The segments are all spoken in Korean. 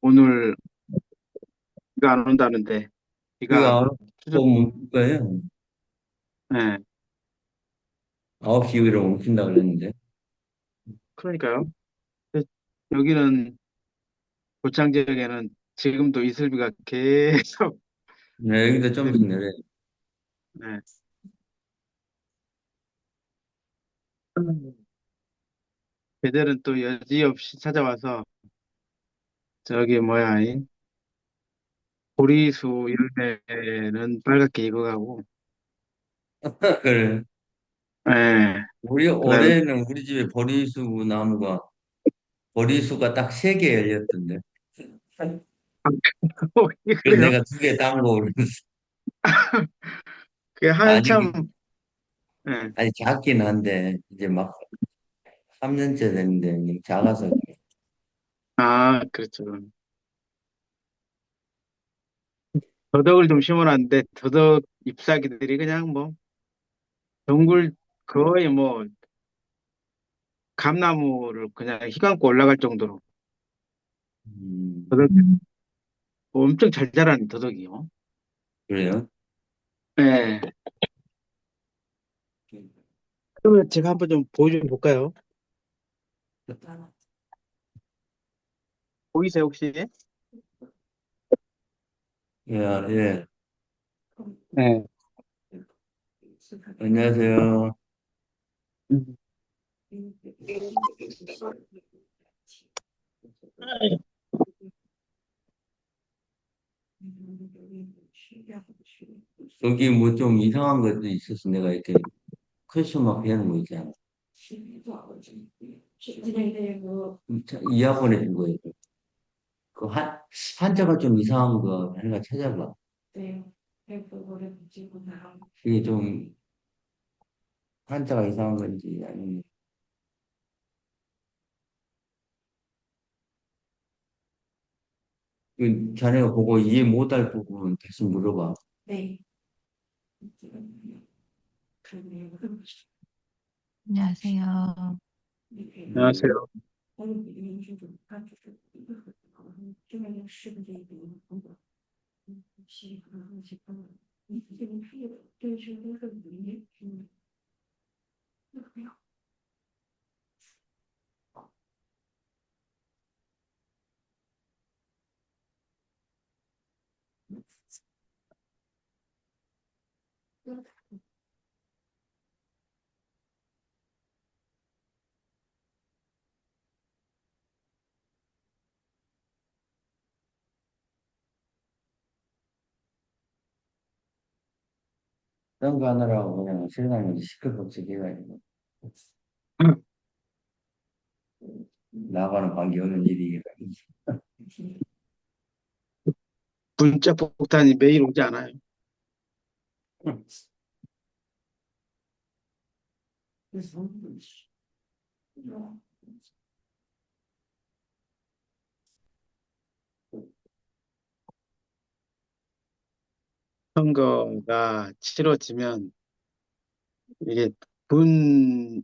오늘 비가 안 온다는데, 비가 비가 추적, 꼭 거예요. 예, 9시 이후로 옮긴다 그랬는데. 그러니까요. 근데 여기는 고창 지역에는 지금도 이슬비가 계속, 네, 여기도 좀 있으면 내려요. 예. 걔들은 또 여지없이 찾아와서, 저기 뭐야, 이 보리수 이런 데는 빨갛게 익어가고, 그래. 예, 우리 그다음에, 올해는 우리 집에 보리수가 딱 3개 열렸던데. 그래서 그래요? 내가 2개 담고 그러면서 그게 아직 한참, 예, 아직 작긴 한데 이제 막 3년째 됐는데 작아서 아, 그렇죠. 더덕을 좀 심어놨는데, 더덕 잎사귀들이 그냥 뭐, 동굴, 거의 뭐, 감나무를 그냥 휘감고 올라갈 정도로 음, 더덕 엄청 잘 자라는 더덕이요. 그래요. 네. 그러면 제가 한번 좀 보여줘 볼까요? 보이세요 혹시? 예, 예. 네. 안녕하세요. 음. 여기 뭐 좀 이상한 것도 있어서 내가 이렇게 퀘스천마크 해놓은 거 있잖아. 이어폰에 준 거예요. 그 한자가 좀 이상한 거 하나가 찾아봐. 이게 좀 한자가 이상한 건지 아니면 그 자네가 보고 이해 못할 부분 다시 물어봐. 안녕하세요. 안녕하세요. 그런 거 하느라고 그냥 세상에 시끌벅적해가지고 나가는 관계 없는 일이라. 문자 폭탄이 매일 오지 않아요. 선거가 치러지면 이게 분이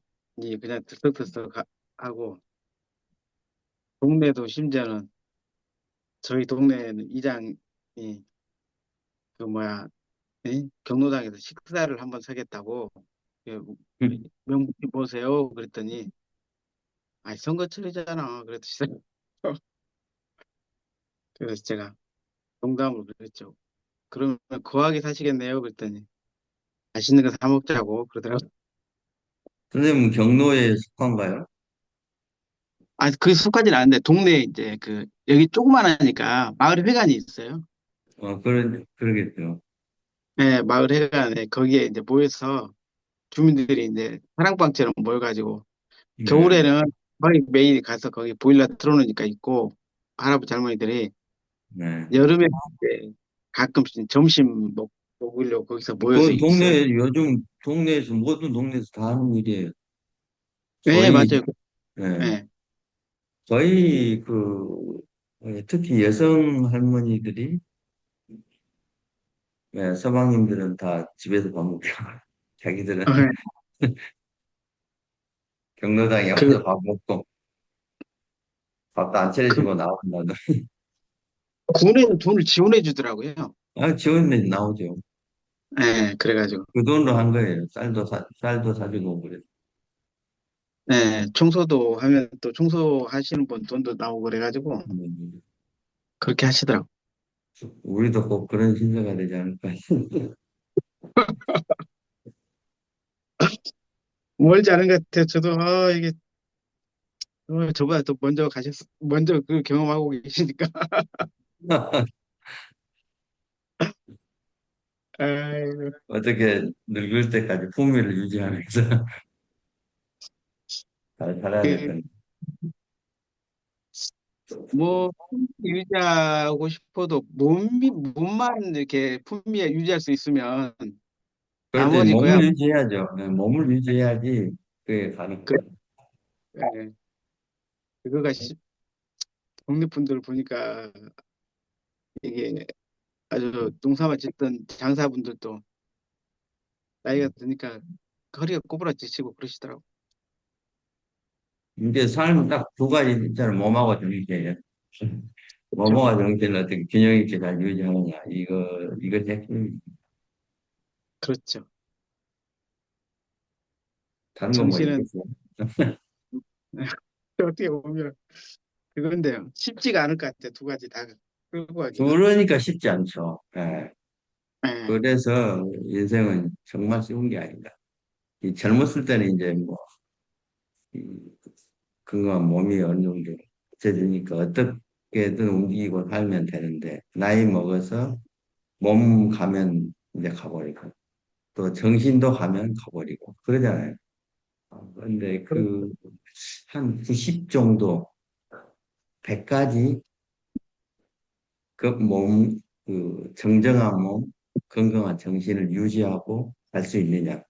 그냥 들썩들썩 하고 동네도 심지어는 저희 동네에는 이장이 그 뭐야 경로당에서 식사를 한번 사겠다고 그 명분이 보세요 그랬더니 아니 선거철이잖아 그랬더니 그래서 제가 농담으로 그랬죠. 그러면 거하게 사시겠네요 그랬더니 맛있는 거 사 먹자고 그러더라고요. 선생님은 경로에 속한가요? 아니 그 속까지는 아는데 동네 이제 그 여기 조그만하니까 마을 회관이 있어요. 그러겠죠. 네, 마을 회관에 거기에 이제 모여서 주민들이 이제 사랑방처럼 모여가지고 네, 겨울에는 거의 매일 가서 거기 보일러 틀어놓으니까 있고 할아버지 할머니들이 네. 여름에 이제 가끔씩 점심 먹으려고 거기서 모여서 그건 있어요. 요즘 동네에서, 모든 동네에서 다 하는 일이에요. 네, 거의, 맞아요. 예, 네. 거의 특히 여성 할머니들이, 예, 서방님들은 다 집에서 밥 먹고, 자기들은 네. 경로당에 그, 와서 밥 먹고, 밥도 안 그, 차려주고 나온다는. 군에는 돈을 지원해 주더라고요. 아, 지원금이 나오죠. 예, 그래가지고. 그 돈으로 한 거예요. 쌀도 사주고 그래. 예, 청소도 하면 또 청소하시는 분 돈도 나오고 그래가지고 음, 그렇게 하시더라고. 우리도 꼭 그런 신세가 되지 않을까. 멀지 않은 것 같아요. 저도, 이게, 저보다 또 먼저 그 경험하고 계시니까. 아이고, 어떻게 늙을 때까지 품위를 유지하면서 잘 살아야 될 그, 건데. 뭐, 유지하고 싶어도 몸만 이렇게 품위에 유지할 수 있으면 그럴 때 나머지 거야. 몸을 유지해야죠. 네, 몸을 유지해야지 그게 가능한 그, 거예요. 예, 그거가 독립분들 보니까 이게 아주 농사만 짓던 장사분들도 나이가 드니까 허리가 꼬부라지시고 그러시더라고. 이게 삶은 딱 두 가지 있잖아요. 몸하고 정신이에요. 그렇죠? 몸하고 정신을 어떻게 균형 있게 잘 유지하느냐. 이거 핵심. 그렇죠. 다른 건 뭐 정신은 있겠어요. 어떻게 보면 그건데요. 쉽지가 않을 것 같아. 두 가지 다 끌고 가기가. 그러니까 쉽지 않죠. 예. 예. 그래서 인생은 정말 쉬운 게 아니다. 이 젊었을 때는 이제 뭐, 이 건강한 몸이 어느 정도 되니까 어떻게든 움직이고 살면 되는데, 나이 먹어서 몸 가면 이제 가버리고, 또 정신도 가면 가버리고, 그러잖아요. 그런데 한 90 정도, 100까지 그 정정한 몸, 건강한 정신을 유지하고 갈 수 있느냐.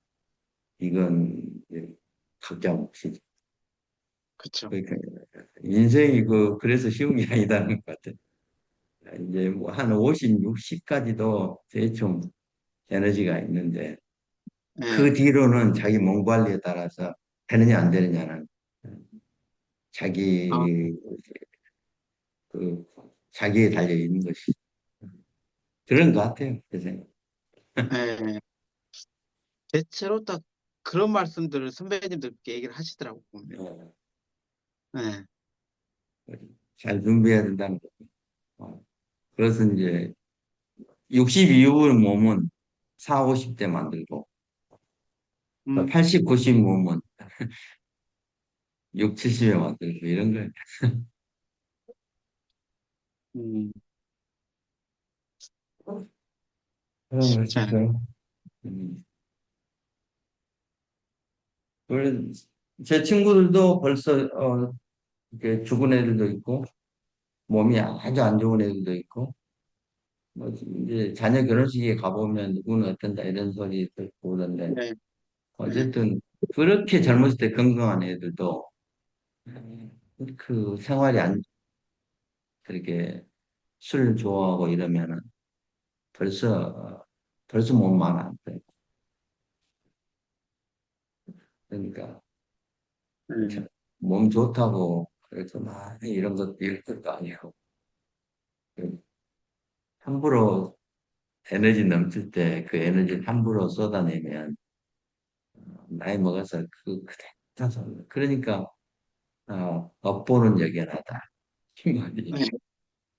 이건 이제 각자 몫이죠. 그렇죠. 그러니까 인생이 그래서 쉬운 게 아니다는 것 같아요. 이제 뭐 한 50, 60까지도 대충 에너지가 있는데 그 예. 뒤로는 자기 몸 관리에 따라서 되느냐 안 되느냐는 아, 자기 그 자기에 달려 있는 것이 그런 것 같아요. 제 생각. 예. 대체로 딱 그런 말씀들을 선배님들께 얘기를 하시더라고 보면. 어, 예. 잘 준비해야 된다는 거. 그래서 이제 60 이후 몸은 4, 50대 만들고 음, 80, 90 몸은 6, 70에 만들고 이런 거예요. 음, 그런 쉽지 않은. 것이죠. 음. 그래, 제 친구들도 벌써 이렇게 죽은 애들도 있고 몸이 아주 안 좋은 애들도 있고 뭐 이제 자녀 결혼식에 가보면 누구는 어떤다 이런 소리 듣고 그러던데 예. 예. 어쨌든 그렇게 젊었을 때 건강한 애들도 그 생활이 안 그렇게 술 좋아하고 이러면은 벌써 몸만 안 돼. 그러니까 예. 참, 몸 좋다고 그래서 막 이런 것도 아니고 함부로 에너지 넘칠 때 그 에너지를 함부로 쏟아내면 나이 먹어서 그대로 그러니까 업보는 여견하다. 이 말이 예.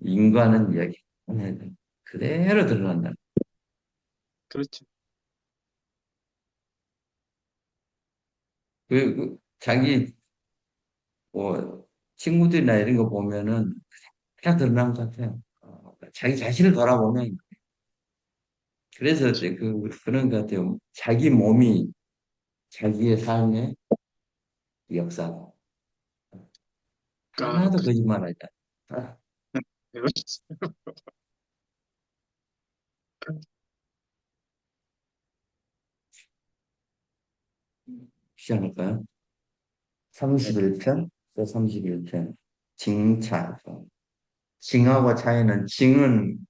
인간은 여기 그대로 드러난다. 그렇죠. 자기 뭐 친구들이나 이런 거 보면은 그냥 드러난 것 같아요. 자기 자신을 돌아보면 그래서 그렇죠. 그런 것 같아요. 자기 몸이 자기의 삶의 역사다. 하나도 그렇죠. 거짓말하지 않아. 예. 시작할까요? 예. 31편, 또 31편. 징차. 징하고 차이는 징은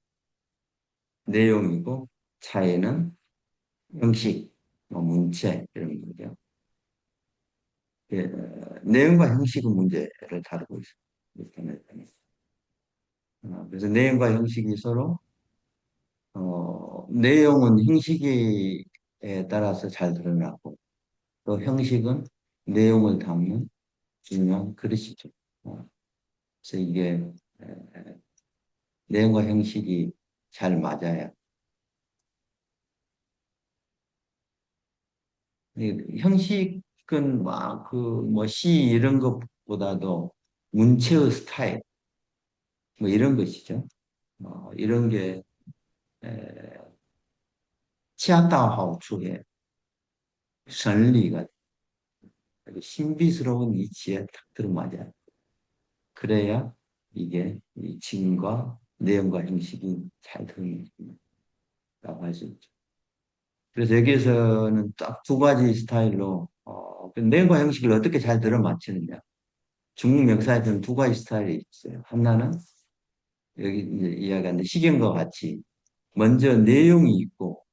내용이고 차이는 형식, 뭐 문체 이런 거죠. 예, 내용과 형식의 문제를 다루고 있습니다. 그래서 내용과 형식이 서로 내용은 형식에 따라서 잘 드러나고 또 형식은 내용을 담는 중요한 그릇이죠. 그래서 이게 에, 내용과 형식이 잘 맞아야 형식은 막 그 뭐 시 이런 것보다도 문체의 스타일 뭐 이런 것이죠. 이런 게 에,恰到好处의 선리가 아주 신비스러운 이치에 탁 들어맞아요. 그래야 이게 이 진과 내용과 형식이 잘 들어맞는다고 할 수 있죠. 그래서 여기에서는 딱 두 가지 스타일로 그 내용과 형식을 어떻게 잘 들어맞추느냐. 중국 역사에서는 두 가지 스타일이 있어요. 하나는 여기 이제 이야기하는 시경과 같이 먼저 내용이 있고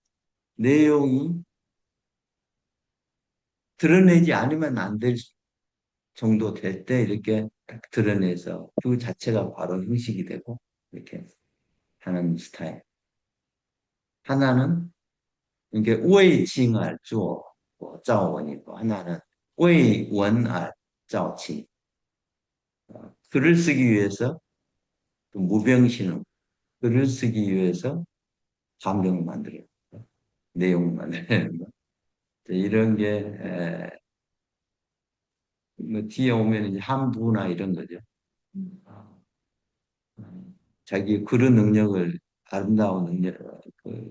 내용이 드러내지 않으면 안 될 정도 될 때 이렇게 딱 드러내서 그 자체가 바로 형식이 되고 이렇게 하는 스타일. 하나는 이게 웨이징알 주어 짜오원이고 하나는 웨이원알 짜오칭. 글을 쓰기 위해서 그 무병신흥 글을 쓰기 위해서 감정을 만들어요. 내용을 만들어내는 거. 이런 게 뭐 뒤에 오면 이제 함부나 이런 거죠. 아, 자기 그런 능력을 아름다운 능력 그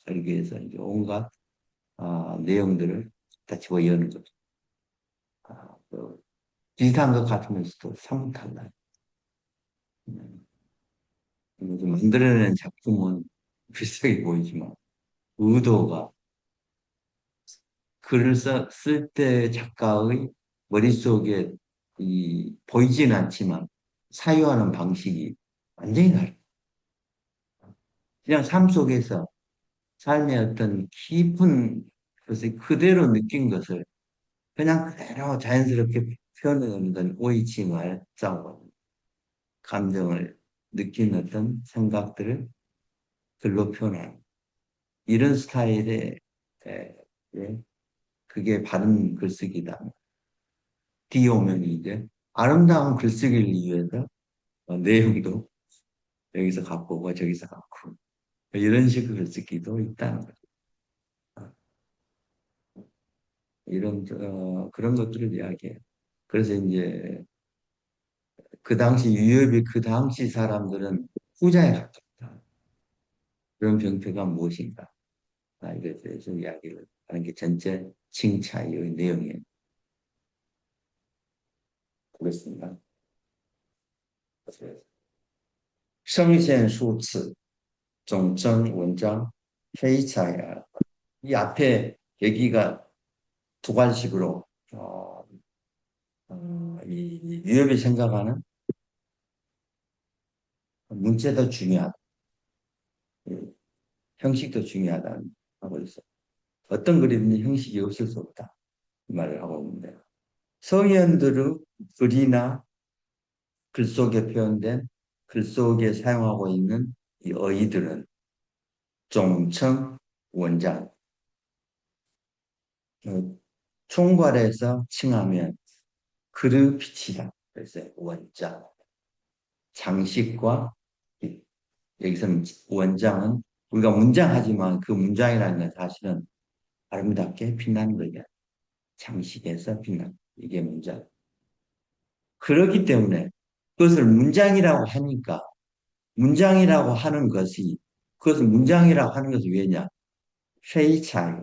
설계해서 이제 온갖 내용들을 다 집어넣는 거죠. 또 비슷한 것 같으면서도 사뭇 달라요. 음, 만들어낸 작품은 비슷하게 보이지만 의도가 글을 쓸 때 작가의 머릿속에 보이진 않지만 사유하는 방식이 완전히 다르요. 그냥 삶 속에서 삶의 어떤 깊은 것을 그대로 느낀 것을 그냥 그대로 자연스럽게 표현하는 건 오이치말 짜고 감정을 느낀 어떤 생각들을 글로 표현하는 이런 스타일의 예, 그게 바른 글쓰기다. 뒤에 오면 이제 아름다운 글쓰기를 위해서 내용도 여기서 갖고 오고 저기서 갖고 이런 식의 글쓰기도 있다는 거죠. 이런 그런 것들을 이야기해요. 그래서 이제 그 당시 유럽이 그 당시 사람들은 후자에 가깝다. 그런 병폐가 무엇인가? 이것에 대해서 이야기를 하는 게 전체 칭차의 내용이에요. 그렇습니다. 圣贤书此总真 원장 회의차야. 이 앞에 얘기가 두 가지식으로 유럽이 생각하는 문제도 중요하다. 형식도 중요하다 하고 있어요. 어떤 글이든지 형식이 없을 수 없다. 이 말을 하고 있는데 서기관들의 글이나 글 속에 표현된 글 속에 사용하고 있는 이 어휘들은 종称 원장 총괄해서 칭하면 글의 빛이다. 그래서 원장 장식과 여기서는 원장은 우리가 문장하지만 그 문장이라는 건 사실은 아름답게 빛나는 거예요. 장식에서 빛나는 이게 문장. 그렇기 때문에 그것을 문장이라고 하니까 문장이라고 하는 것이 그것을 문장이라고 하는 것이 왜냐? 회의차이.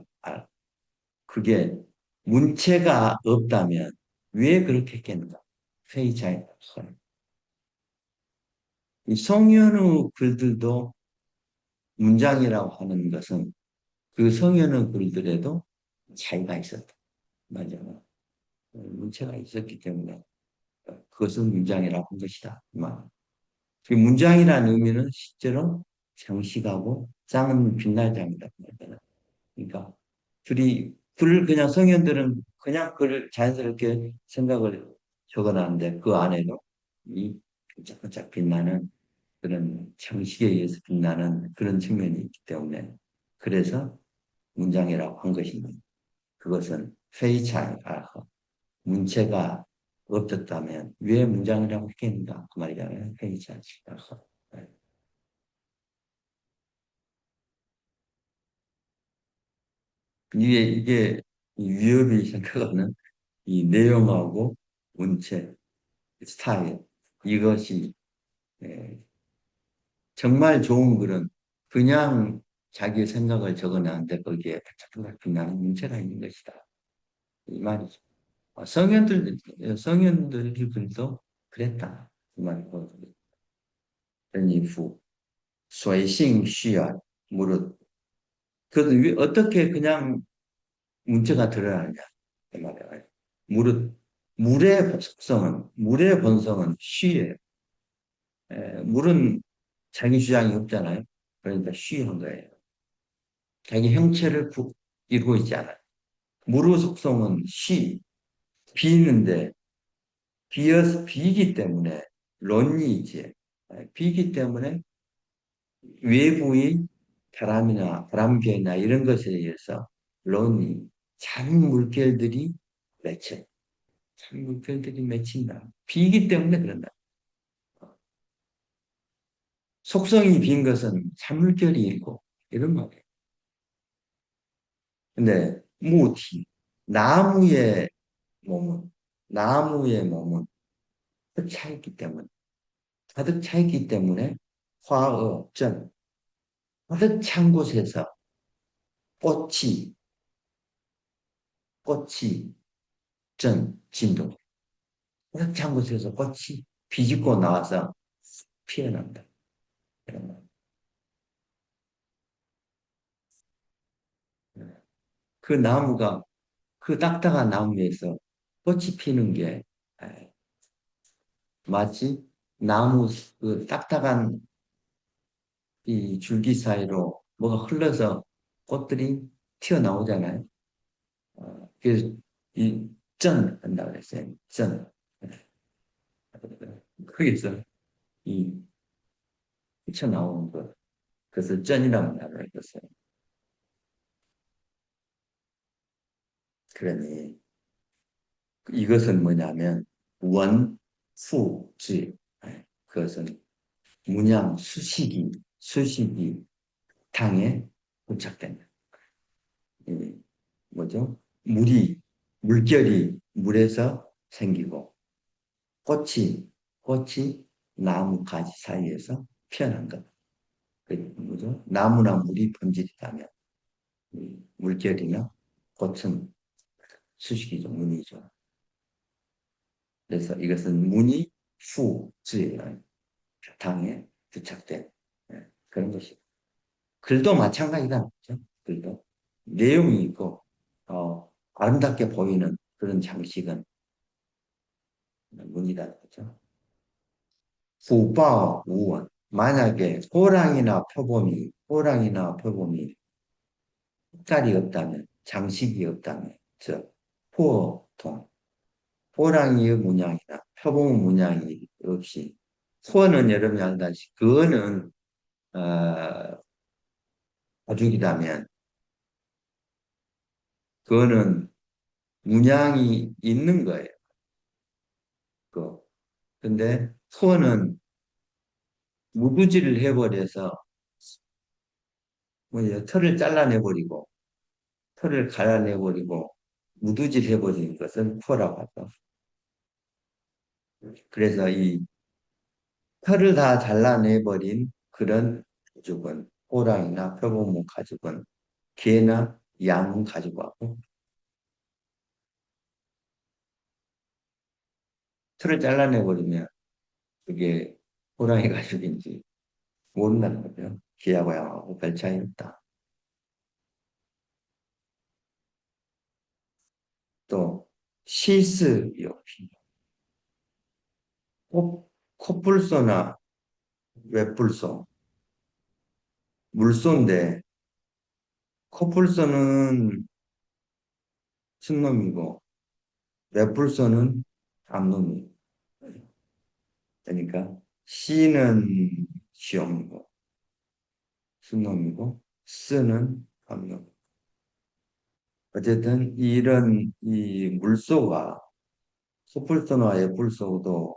그게 문체가 없다면 왜 그렇게 했겠는가? 회의차이. 이 성현의 글들도 문장이라고 하는 것은 그 성현의 글들에도 차이가 있었다. 맞아요. 문체가 있었기 때문에 그것은 문장이라고 한 것이다. 그 문장이라는 의미는 실제로 장식하고 짱은 빛날 장이다. 그러니까 글을 그냥 성현들은 그냥 글을 자연스럽게 생각을 적어놨는데 그 안에도 이 반짝반짝 빛나는 그런 형식에 의해서 빛나는 그런 측면이 있기 때문에 그래서 문장이라고 한 것입니다. 그것은 페이차이가 문체가 없었다면 왜 문장이라고 했겠는가 그 말이잖아요. 페이차이가. 이게 위협이 생각하는 이 내용하고 문체, 스타일 이것이 예, 정말 좋은 글은 그냥 자기의 생각을 적어내는데 거기에 착착착 빛나는 문체가 있는 것이다. 이 말이죠. 성현들이 글도 그랬다. 이 말이고. 전이후, 水性需要 무릇. 그 어떻게 그냥 문체가 드러나느냐. 이 말이야. 무릇. 물의 본성은 쉬예요. 물은 자기 주장이 없잖아요. 그러니까 쉬한 거예요. 자기 형체를 이루고 있지 않아요. 물의 속성은 비는데, 비기 때문에 론이지. 비기 때문에 외부의 바람개나 이런 것에 의해서 론이 찬물결들이 맺혀. 찬물결들이 맺힌다. 비기 때문에 그런다. 속성이 빈 것은 찬물결이 있고 이런 말이에요. 근데 무티 나무의 몸은 나무의 몸은 가득 차 있기 때문에 가득 차 있기 때문에 화업전 가득 찬 곳에서 꽃이 꽃이 전 진동 가득 찬 곳에서 꽃이 비집고 나와서 피어난다. 그 나무가 그 딱딱한 나무에서 꽃이 피는 게 마치 나무 그 딱딱한 이 줄기 사이로 뭐가 흘러서 꽃들이 튀어나오잖아요. 그래서 전 한다고 그랬어요. 전. 거기서 이 튀어나오는 것. 그래서 전이라고 말을 했었어요. 그러니 이것은 뭐냐면 원후지. 그것은 수식이 당에 부착된다. 이 뭐죠? 물결이 물에서 생기고 꽃이 나무 가지 사이에서 피어난 것. 그 뭐죠? 나무나 물이 번질이다면 물결이나 꽃은 수식이죠, 문이죠. 그래서 이것은 문이 후즈예요. 바탕에 부착된 그런 것이. 글도 마찬가지다. 그렇죠? 글도 내용이 있고 아름답게 보이는 그런 장식은 문이다. 그렇죠? 후바우원 만약에 호랑이나 표범이 색깔이 없다면 장식이 없다면 즉 포통 호랑이의 문양이나 표범의 문양이 없이 소는 여러분이 알다시피 그거는 가죽이라면 그거는 문양이 있는 거예요. 그 근데 소는 무구질을 해버려서 뭐냐 털을 잘라내버리고 털을 갈아내버리고 무두질 해버리는 것은 포라고 하죠. 그래서 이 털을 다 잘라내버린 그런 가죽은 호랑이나 표범목 가죽은 개나 양 가죽하고 털을 잘라내버리면 그게 호랑이 가죽인지 모른다는 거죠. 개하고 양하고 별 차이 없다. 또 시스요. 코뿔소나 웹불소, 물소인데 코뿔소는 순놈이고 웹불소는 암놈이. 그러니까 시는 시험이고, 순놈이고, 쓰는 감놈. 어쨌든 이런 이 물소가 소뿔소나 애뿔소도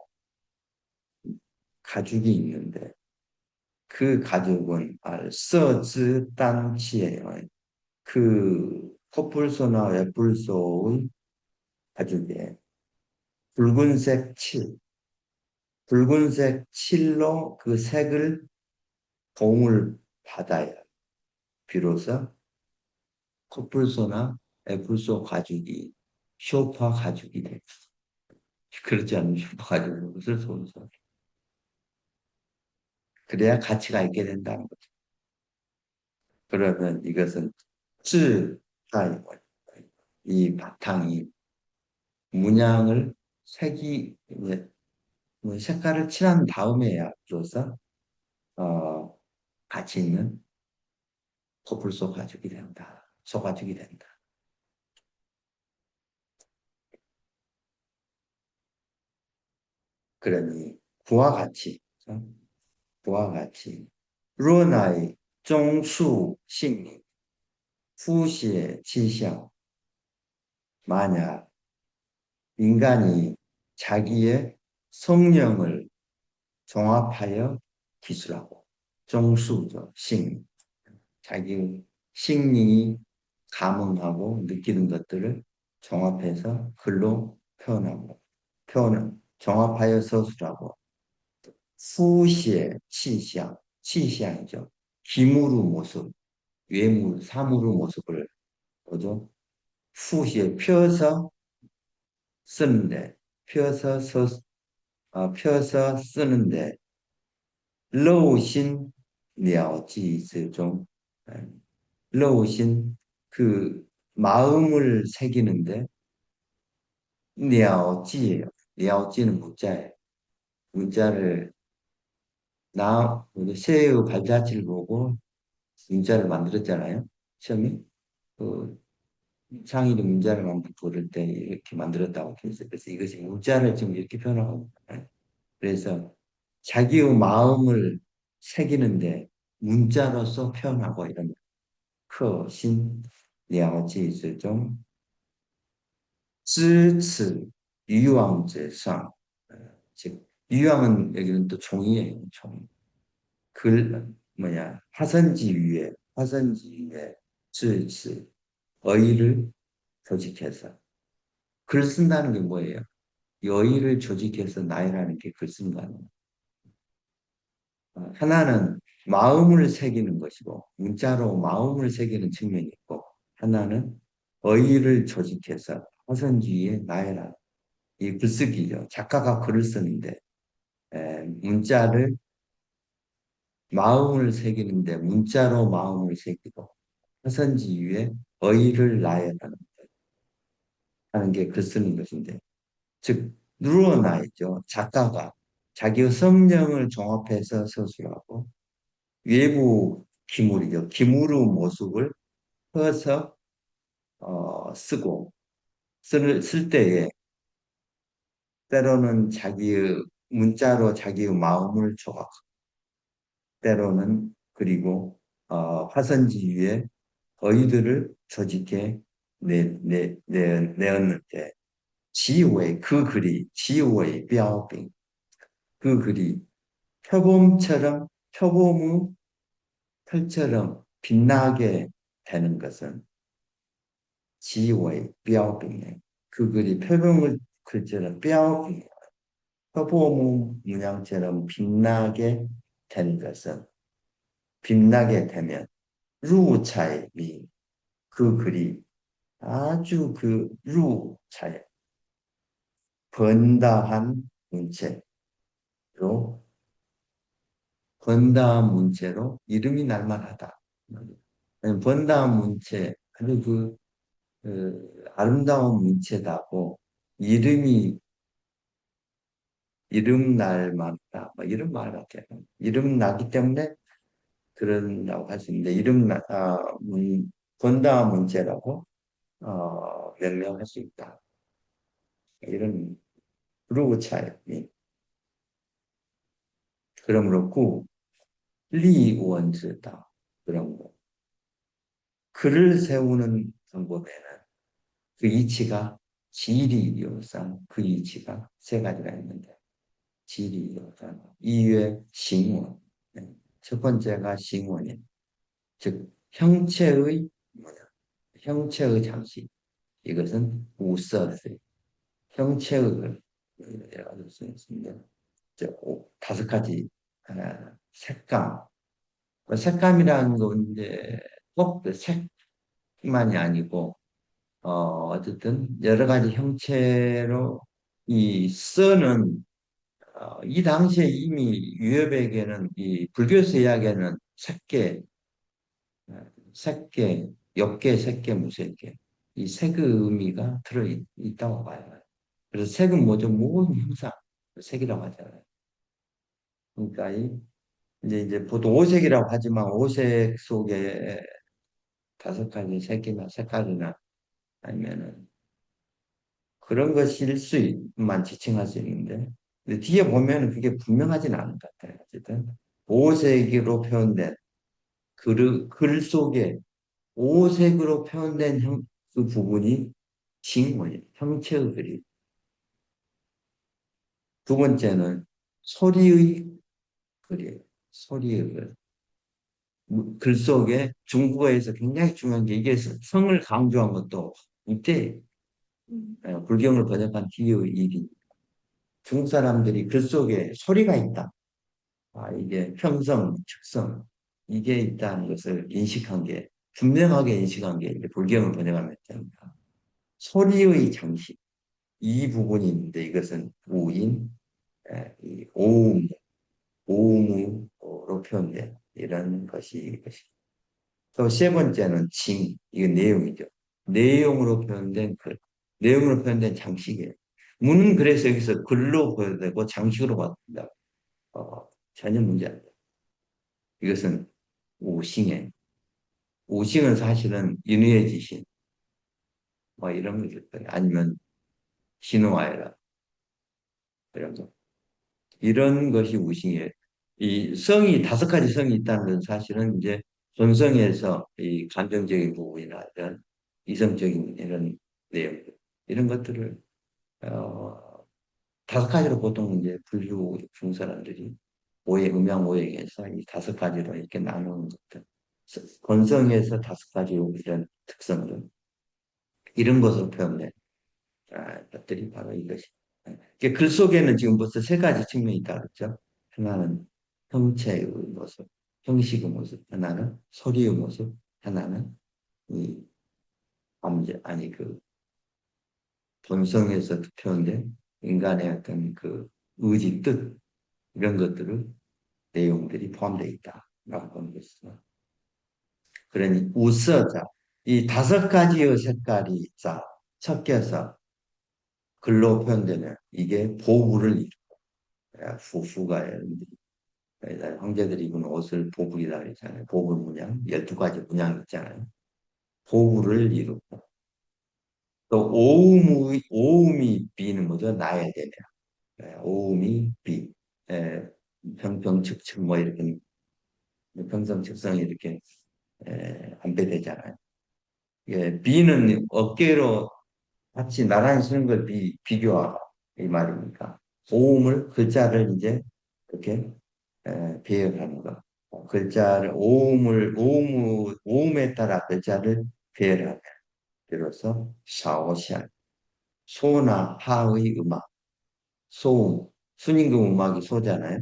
가죽이 있는데 그 가죽은 알서즈단치예요. 그 코뿔소나 애뿔소의 가죽에 붉은색 칠, 붉은색 칠로 그 색을 도움을 받아야 비로소 코뿔소나 애플소 가죽이 쇼파 가죽이 돼. 그렇지 않으면 쇼파 가죽으로 쓸 수 없어. 그래야 가치가 있게 된다는 거죠. 그러면 이것은 쯔타이 이 바탕이 문양을 색이 이제 뭐 색깔을 칠한 다음에야 비로소 가치 있는 코뿔소 가죽이 된다. 소가죽이 된다. 그러니 그와 같이 그와 같이 루나의 종수性命 후시의 치象 만약 인간이 자기의 성령을 종합하여 기술하고 종수죠 性 자기 심리 감흥하고 느끼는 것들을 종합해서 글로 표현하고 표현을 종합하여 서술하고 후시의 치象 치象이죠 기물의 모습 외물 사물의 모습을 뭐죠 후시에 펴서 쓰는데 펴서 펴서 쓰는데 漏心了即之中 漏心 그 마음을 새기는데 了지예요. 了지는 문자예요. 문자를 우리 새의 발자취를 보고 문자를 만들었잖아요. 처음에 그 창의도 문자를 만들 고를 때 이렇게 만들었다고 했어요. 그래서 이것이 문자를 지금 이렇게 표현하고 있어요. 그래서 자기의 마음을 새기는데 문자로서 표현하고 이런 克心了解之中支持欲望者上 즉 유황은 여기는 또 종이에요. 종. 글 뭐냐 화선지 위에支持 어의를 조직해서 글 쓴다는 게 뭐예요? 여의를 조직해서 나열하는 게 글 쓴다는 거예요. 하나는 마음을 새기는 것이고 문자로 마음을 새기는 측면이 있고 하나는 어휘를 조직해서 화선지위에 나열하는 이 글쓰기죠. 작가가 글을 쓰는데 문자를 마음을 새기는데 문자로 마음을 새기고 화선지위에 어휘를 나열하는 하는 게 글 쓰는 것인데 즉 누러나 있죠. 작가가 자기의 성령을 종합해서 서술하고 외부 기물이죠. 기물의 모습을 퍼서 쓰고 쓸 때에 때로는 자기의 문자로 자기의 마음을 조각, 때로는 그리고 화선지 위에 어휘들을 조직해 내었는데 지의 그 글이 지의 뼈빙 그 글이 표범처럼 표범의 털처럼 빛나게 되는 것은 지의 뼈빙에 그 글이 표범의 글처럼 뼈빙 표범의 문양처럼 빛나게 된 것은 빛나게 되면 루차의 그 글이 아주 그 루차의 번다한 문체로 번다한 문체로 이름이 날만하다. 번다한 문체 아주 그 아름다운 문체다고 이름이 이름 날만하다. 뭐 이런 말 같아요. 이름 나기 때문에 그런다고 할 수 있는데 번다한 문체라고 명명할 수 있다. 이런 루그 차이. 그러므로 리원즈다. 그런 거. 글을 세우는 방법에는 그 이치가 지리요상 그 이치가 세 가지가 있는데 지리요상 이외 싱원 네. 첫 번째가 싱원이 즉 형체의 뭐냐 형체의 장식 이것은 우서스 형체의 글 여러 가지 수 있습니다. 다섯 가지 색감 색감이라는 건 이제 꼭그 색만이 아니고 어쨌든 여러 가지 형체로 이 써는 이 당시에 이미 유럽에게는 이 불교에서 이야기하는 색계, 어, 색계, 역계, 색계, 무색계 이 색의 의미가 있다고 봐요. 그래서 색은 뭐죠? 모든 형상, 색이라고 하잖아요. 그러니까 이제 보통 오색이라고 하지만 오색 속에 다섯 가지 색이나 색깔이나 아니면은 그런 것일 수만 지칭할 수 있는데 근데 뒤에 보면 그게 분명하진 않은 것 같아요. 어쨌든 오색으로 표현된 글 속에 오색으로 표현된 그 부분이 징원이에요. 형체의 글이. 두 번째는 소리의 글이에요. 소리의 글. 글 속에 중국어에서 굉장히 중요한 게 이게 성을 강조한 것도 이때 불경을 번역한 뒤의 일이 중국 사람들이 글 속에 소리가 있다. 이게 평성, 측성, 이게 있다는 것을 인식한 게, 분명하게 인식한 게 이제 불경을 번역하면 됩니다. 소리의 장식, 이 부분이 있는데 이것은 우인, 이 오음으로 표현된 이런 것이. 또 세 번째는 이건 내용이죠. 내용으로 표현된 글, 내용으로 표현된 장식이에요. 문은 그래서 여기서 글로 보여야 되고 장식으로 봐야 전혀 문제 안 돼요. 이것은 우싱에 우싱은 사실은 인의의 지신 뭐 이런 거죠. 아니면 신호와이라 이런 거. 이런 것이 우싱이에요. 이 성이 다섯 가지 성이 있다는 건 사실은 이제 본성에서 이 감정적인 부분이나 이런 이성적인 이런 내용 이런 것들을 어, 다섯 가지로 보통 이제 분류 중 사람들이 음양 오행에서 이 다섯 가지로 이렇게 나누는 것들. 본성에서 다섯 가지 이런 특성들 이런 것으로 표현된 것들이 바로 이것이. 글 속에는 지금 벌써 세 가지 측면이 있다 그랬죠. 하나는 형체의 모습, 형식의 모습, 하나는 소리의 모습, 하나는 이 감정, 아니 그 본성에서 표현된 인간의 어떤 그 의지, 뜻 이런 것들을 내용들이 포함되어 있다라고 보는 것이죠. 그러니 우서자 이 다섯 가지의 색깔이 섞여서 글로 표현되면 이게 보부를 이루어요. 후가 형제들이 입은 옷을 보부이라고 했잖아요. 보부 문양, 12가지 문양 있잖아요. 보부를 이루고 또 오음이 비는 뭐죠? 나야 되면 오음이 비 평평측측 뭐 이렇게 평성측성이 이렇게 안배되잖아요. 비는 어깨로 같이 나란히 서는 걸 비교하라 이 말입니까? 오음을 글자를 이제 이렇게 배열하는 거. 글자를 오음에 따라 글자를 배열하면 비로소 샤오시안 소나 하의 음악 소음 순임금 음악이 소잖아요.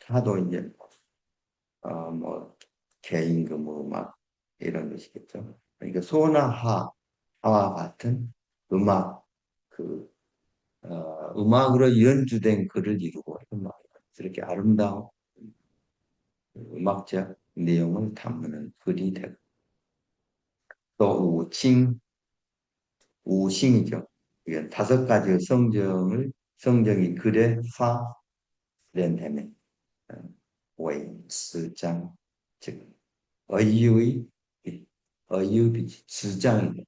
하도 이제 뭐 개임금 음악 이런 것이겠죠. 그러니까 소나 하와 같은 음악 그 음악으로 연주된 글을 이루고 이렇게 아름다운 음악적 내용을 담는 글이 되고 또 우싱이죠. 이게 다섯 가지의 성정이 글에 화된다면 웨이, 스장, 즉 어이의 빛, 어이의 빛이 스장이죠.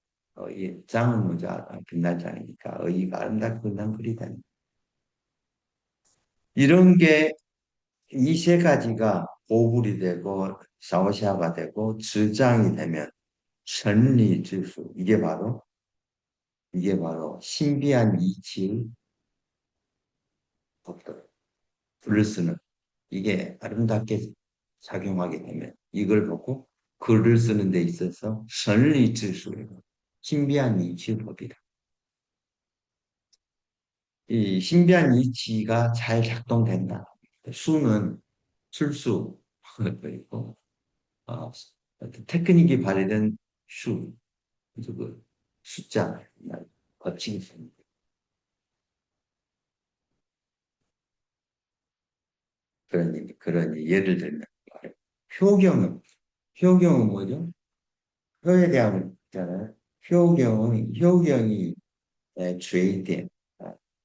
장은 뭐죠? 빛날 장이니까 어이가 아름답게 빛난 글이 됩니다. 이런 게 이 세 가지가 보불이 되고 샤오샤가 되고 즈장이 되면 천리질수 이게 바로 신비한 이치의 법들 글을 쓰는 이게 아름답게 작용하게 되면 이걸 보고 글을 쓰는 데 있어서 선리질수예요. 신비한 이치의 법이다. 이 신비한 이치가 잘 작동된다. 수는 술수 있고 어떤 테크닉이 발휘된 수, 그래서 그 숫자, 법칙이 있습니다. 그러니 예를 들면 효경은 효경은 뭐죠? 효에 대한 있잖아요. 효경이 죄된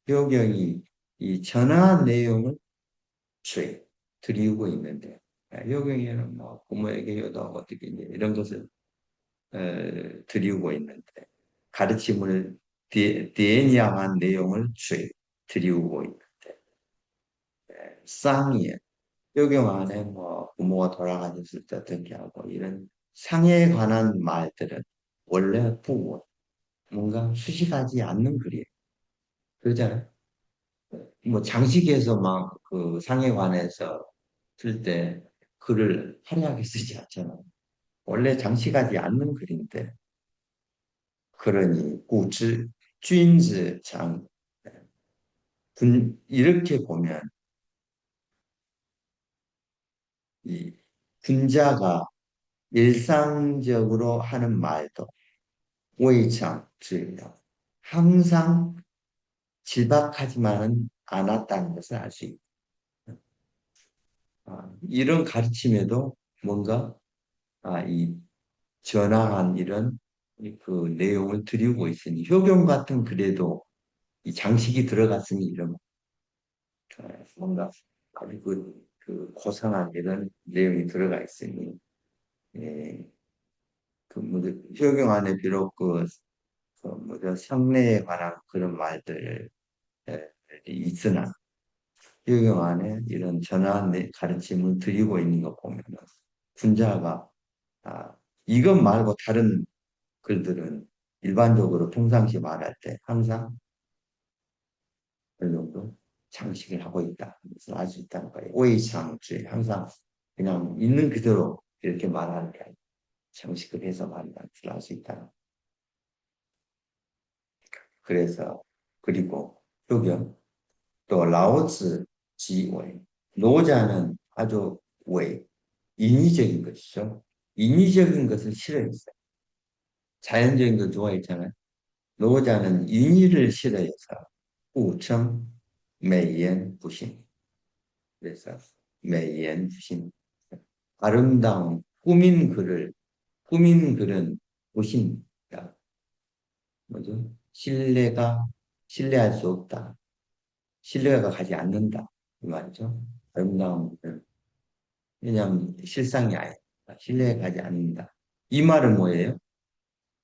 효경이 이 전한 내용을 죄 드리우고 있는데 효경에는 뭐 부모에게 효도하고 어떻게 이제 이런 것을 드리우고 있는데 가르침을 대행한 내용을 죄 드리우고 있는데 쌍이에요. 효경 안에 뭐 부모가 돌아가셨을 때 어떻게 하고 이런 상에 관한 말들은 원래 부모 뭔가 수식하지 않는 글이에요. 그러잖아요. 뭐 장식에서 막 그 상에 관해서 쓸 때 글을 화려하게 쓰지 않잖아요. 원래 장식하지 않는 글인데 그러니 구知君子장 이렇게 보면 이 군자가 일상적으로 하는 말도 웨이창 즈입니다. 항상 질박하지만은 않았다는 것을 알 수 있다. 이런 가르침에도 뭔가 이 전하한 이런 그 내용을 드리고 있으니 효경 같은 글에도 이 장식이 들어갔으니 이런 뭔가 아주 그 고상한 이런 내용이 들어가 있으니 예, 그 뭐죠 효경 안에 비록 그 뭐죠 성례에 관한 그런 말들 있으나 효경 안에 이런 전한 가르침을 드리고 있는 거 보면 군자가 아, 이것 말고 다른 글들은 일반적으로 평상시 말할 때 항상 어느 정도 장식을 하고 있다. 그래서 알 수 있다는 거예요. 오이장주의 항상 그냥 있는 그대로 이렇게 말하는 게 아니라 장식을 해서 말하는 것을 알 수 있다. 그래서 그리고 효경 또 라오즈 지웨이 노자는 아주 왜 인위적인 것이죠. 인위적인 것을 싫어했어요. 자연적인 걸 좋아했잖아요. 노자는 인위를 싫어해서 우청 매연 부심 그래서 매연 부심 아름다운 꾸민 글은 부심이다. 뭐죠? 신뢰할 수 없다. 신뢰가 가지 않는다. 이 말이죠. 아름다운 글은 왜냐하면 실상이 아니다. 신뢰가 가지 않는다. 이 말은 뭐예요?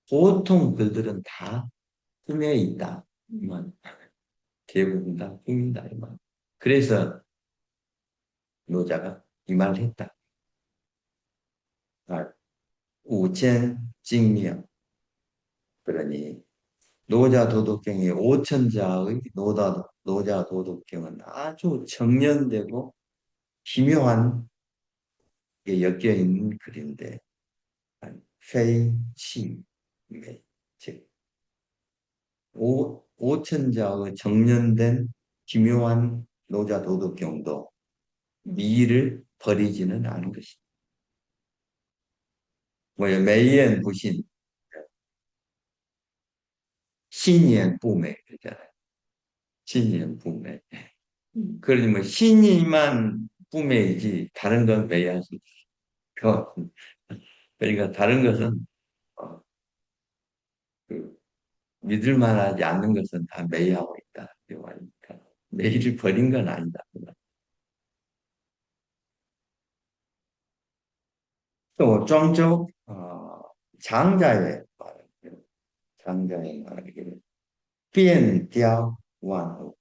보통 글들은 다 꿈에 있다. 이 말. 대부분 다 꿈이다. 이 말. 그래서 노자가 이 말을 했다. 우첸 징명 그러니 노자 도덕경의 오천자의 노자 도덕경은 아주 정연되고 기묘한 게 엮여 있는 글인데 페이치메 즉 오천자의 정연된 기묘한 노자 도덕경도 미를 버리지는 않은 것이다. 뭐야 매연 부신 신연 부매 그러잖아요. 신연 부매. 그러니 뭐 신이만 부매이지 다른 건 매야지. 그러니까 다른 것은 어, 그 믿을 만하지 않는 것은 다 매이하고 있다. 이 말이니까 매일을 버린 건 아니다. 또庄周 장자의 말이기를 变雕万物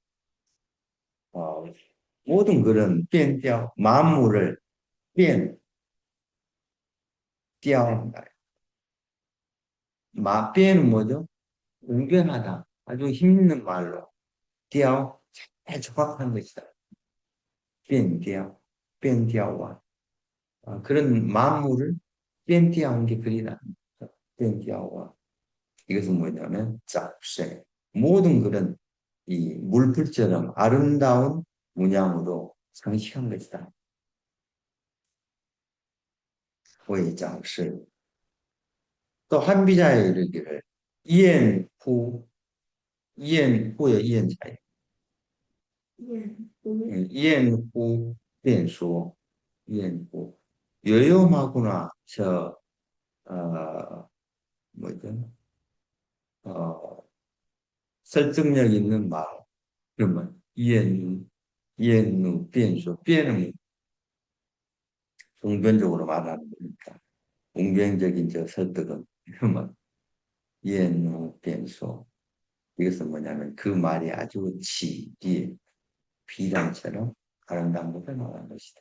모든 글은 变雕 만물을 变, 띄어한다. 마변은 뭐죠? 웅변하다. 아주 힘있는 말로. 띄어, 잘 조각한 것이다. 变调,变调와 그런 만물을 变调한 게 글이다. 变调와 이것은 뭐냐면 짭새 모든 그런 이 물풀처럼 아름다운 문양으로 장식한 것이다. 왜 짭새 또 한비자에 이르기를 이엔후 이엔후의 이엔자에 이엔후 便说 이엔후 요염하구나 저 뭐죠? 어, 설득력 있는 말 그러면 이엔누 변수 변은 웅변적으로 말하는 거니까 웅변적인 저 설득은 그러면 이엔누 변수 이것은 뭐냐면 그 말이 아주 지리 비단처럼 아름다운 것을 말하는 것이다.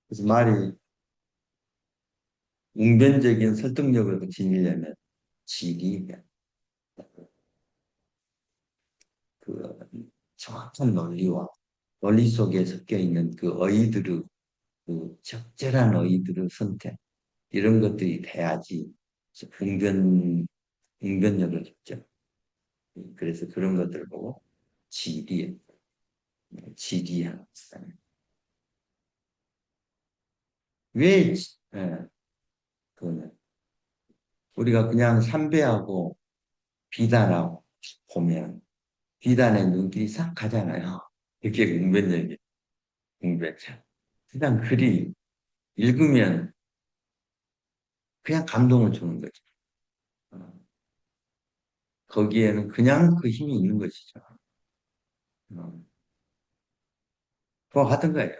그래서 말이 웅변적인 설득력을 지니려면 지리 그 정확한 논리와 논리 속에 섞여 있는 그 어휘들의 그 적절한 어휘들의 선택 이런 것들이 돼야지 웅변 웅변력을 줬죠. 그래서 그런 것들을 보고 지리 지리한 왜 그 우리가 그냥 삼배하고 비단하고 보면 비단의 눈길이 싹 가잖아요. 이렇게 웅변력이 웅변차. 그냥 글이 읽으면 그냥 감동을 주는 거죠. 어, 거기에는 그냥 그 힘이 있는 것이죠. 어, 그거 같은 거예요.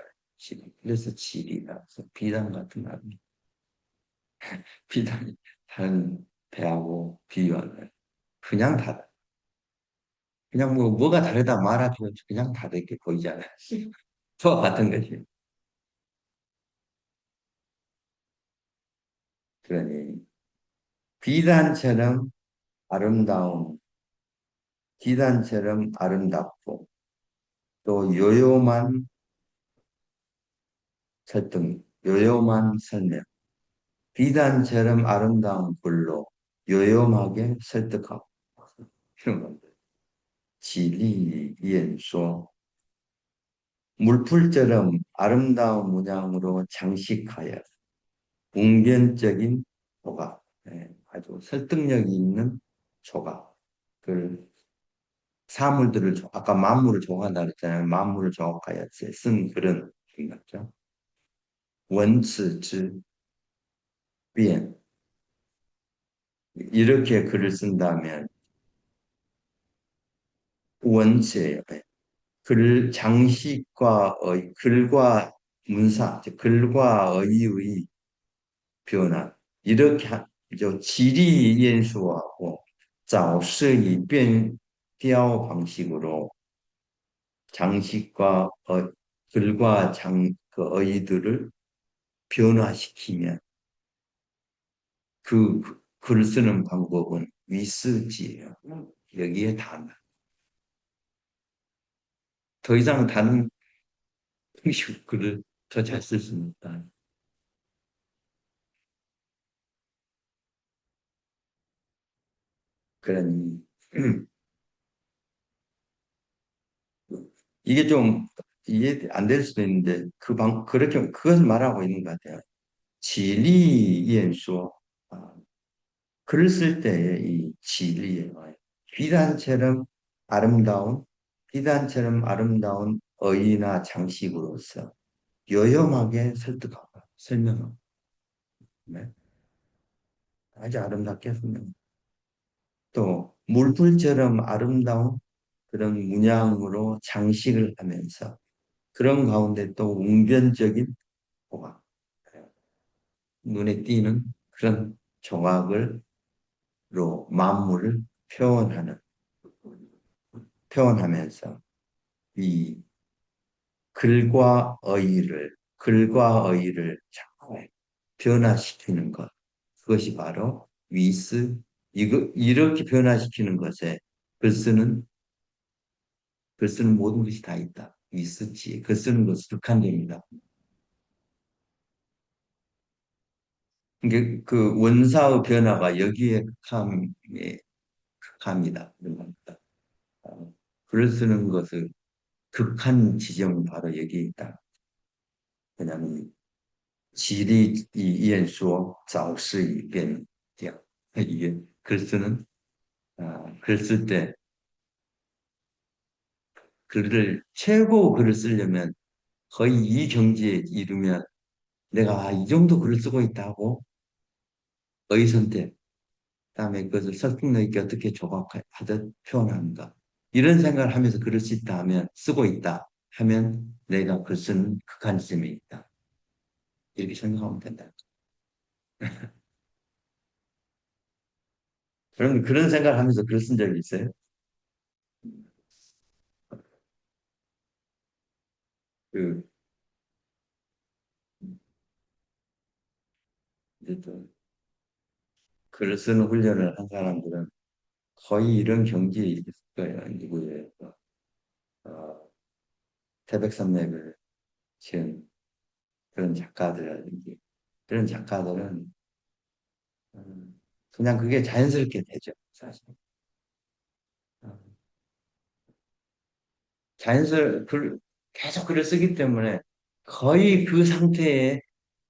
그래서 지리다. 그래서 비단 같은 말. 비단이 다른 배하고 비교하면 그냥 다르다. 그냥 뭐가 다르다 말하면 그냥 다르게 보이잖아요. 그거 같은 거지. 그러니 비단처럼 아름다움, 비단처럼 아름답고 또 설득, 요요만 설명. 비단처럼 아름다운 글로 요염하게 설득하고 이런 건데 지리 연소 물풀처럼 아름다운 문양으로 장식하여 웅변적인 조각 아주 설득력이 있는 조각을 사물들을 아까 만물을 조각한다 그랬잖아요. 만물을 조각하여 쓴 그런 것죠. 원츠之변 이렇게 글을 쓴다면 원체예요. 글 장식과 글과 문사, 즉 글과 어휘의 변화 이렇게 저 지리 연수하고 找式以 변雕 방식으로 장식과 글과 그 어휘들을 변화시키면 글 쓰는 방법은 위스지예요. 여기에 다. 더 이상 다른 형식 글을 더 잘 쓸 수 있다. 그러니 이게 좀 이해 안 될 수도 있는데 그렇게 그것을 말하고 있는 것 같아요. 지리 연수 글을 쓸 때의 이 지리에 비단처럼 아름다운 비단처럼 아름다운 어휘나 장식으로서 요염하게 설득하고 설명하고 네? 아주 아름답게 설명. 또 물풀처럼 아름다운 그런 문양으로 장식을 하면서 그런 가운데 또 웅변적인 조각, 눈에 띄는 그런 조각으로 만물을 표현하면서 이 글과 어휘를 잘 변화시키는 것. 그것이 바로 위스, 이렇게 변화시키는 것에 글 쓰는, 글 쓰는 모든 것이 다 있다. 위스지. 글 쓰는 것은 극한됩니다. 이게 그 원사의 변화가 여기에 극함이다. 그런 겁니다. 글을 쓰는 것은 극한 지점은 바로 여기에 있다. 왜냐하면 지리 이演说 早是一 变양 이게 글 쓰는 글 쓸 때 글을 최고 글을 쓰려면 거의 이 경지에 이르면 내가 이 정도 글을 쓰고 있다고 의선택 그다음에 그것을 설득력 있게 어떻게 조각하듯 표현하는가 이런 생각을 하면서 글을 쓰다 하면 쓰고 있다 하면 내가 글 쓰는 극한 지점에 있다 이렇게 생각하면 된다. 그런 생각을 하면서 글 쓴 적이 있어요? 그 이제 또 글을 쓰는 훈련을 한 사람들은 거의 이런 경지에 있을 거예요. 누구예요? 어, 태백산맥을 지은 그런 작가들이라든지 그런 작가들은 그냥 그게 자연스럽게 되죠. 사실. 어, 계속 글을 쓰기 때문에 거의 그 상태에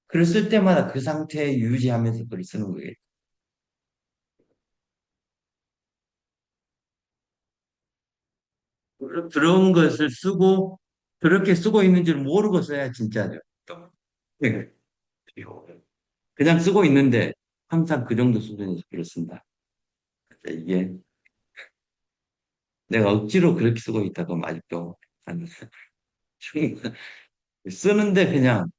글을 쓸 때마다 그 상태에 유지하면서 글을 쓰는 거예요. 들어온 것을 쓰고 그렇게 쓰고 있는 줄 모르고 써야 진짜죠. 네. 그냥 쓰고 있는데 항상 그 정도 수준에서 글을 쓴다. 이게 내가 억지로 그렇게 쓰고 있다고 아직도 안 쓰는데 그냥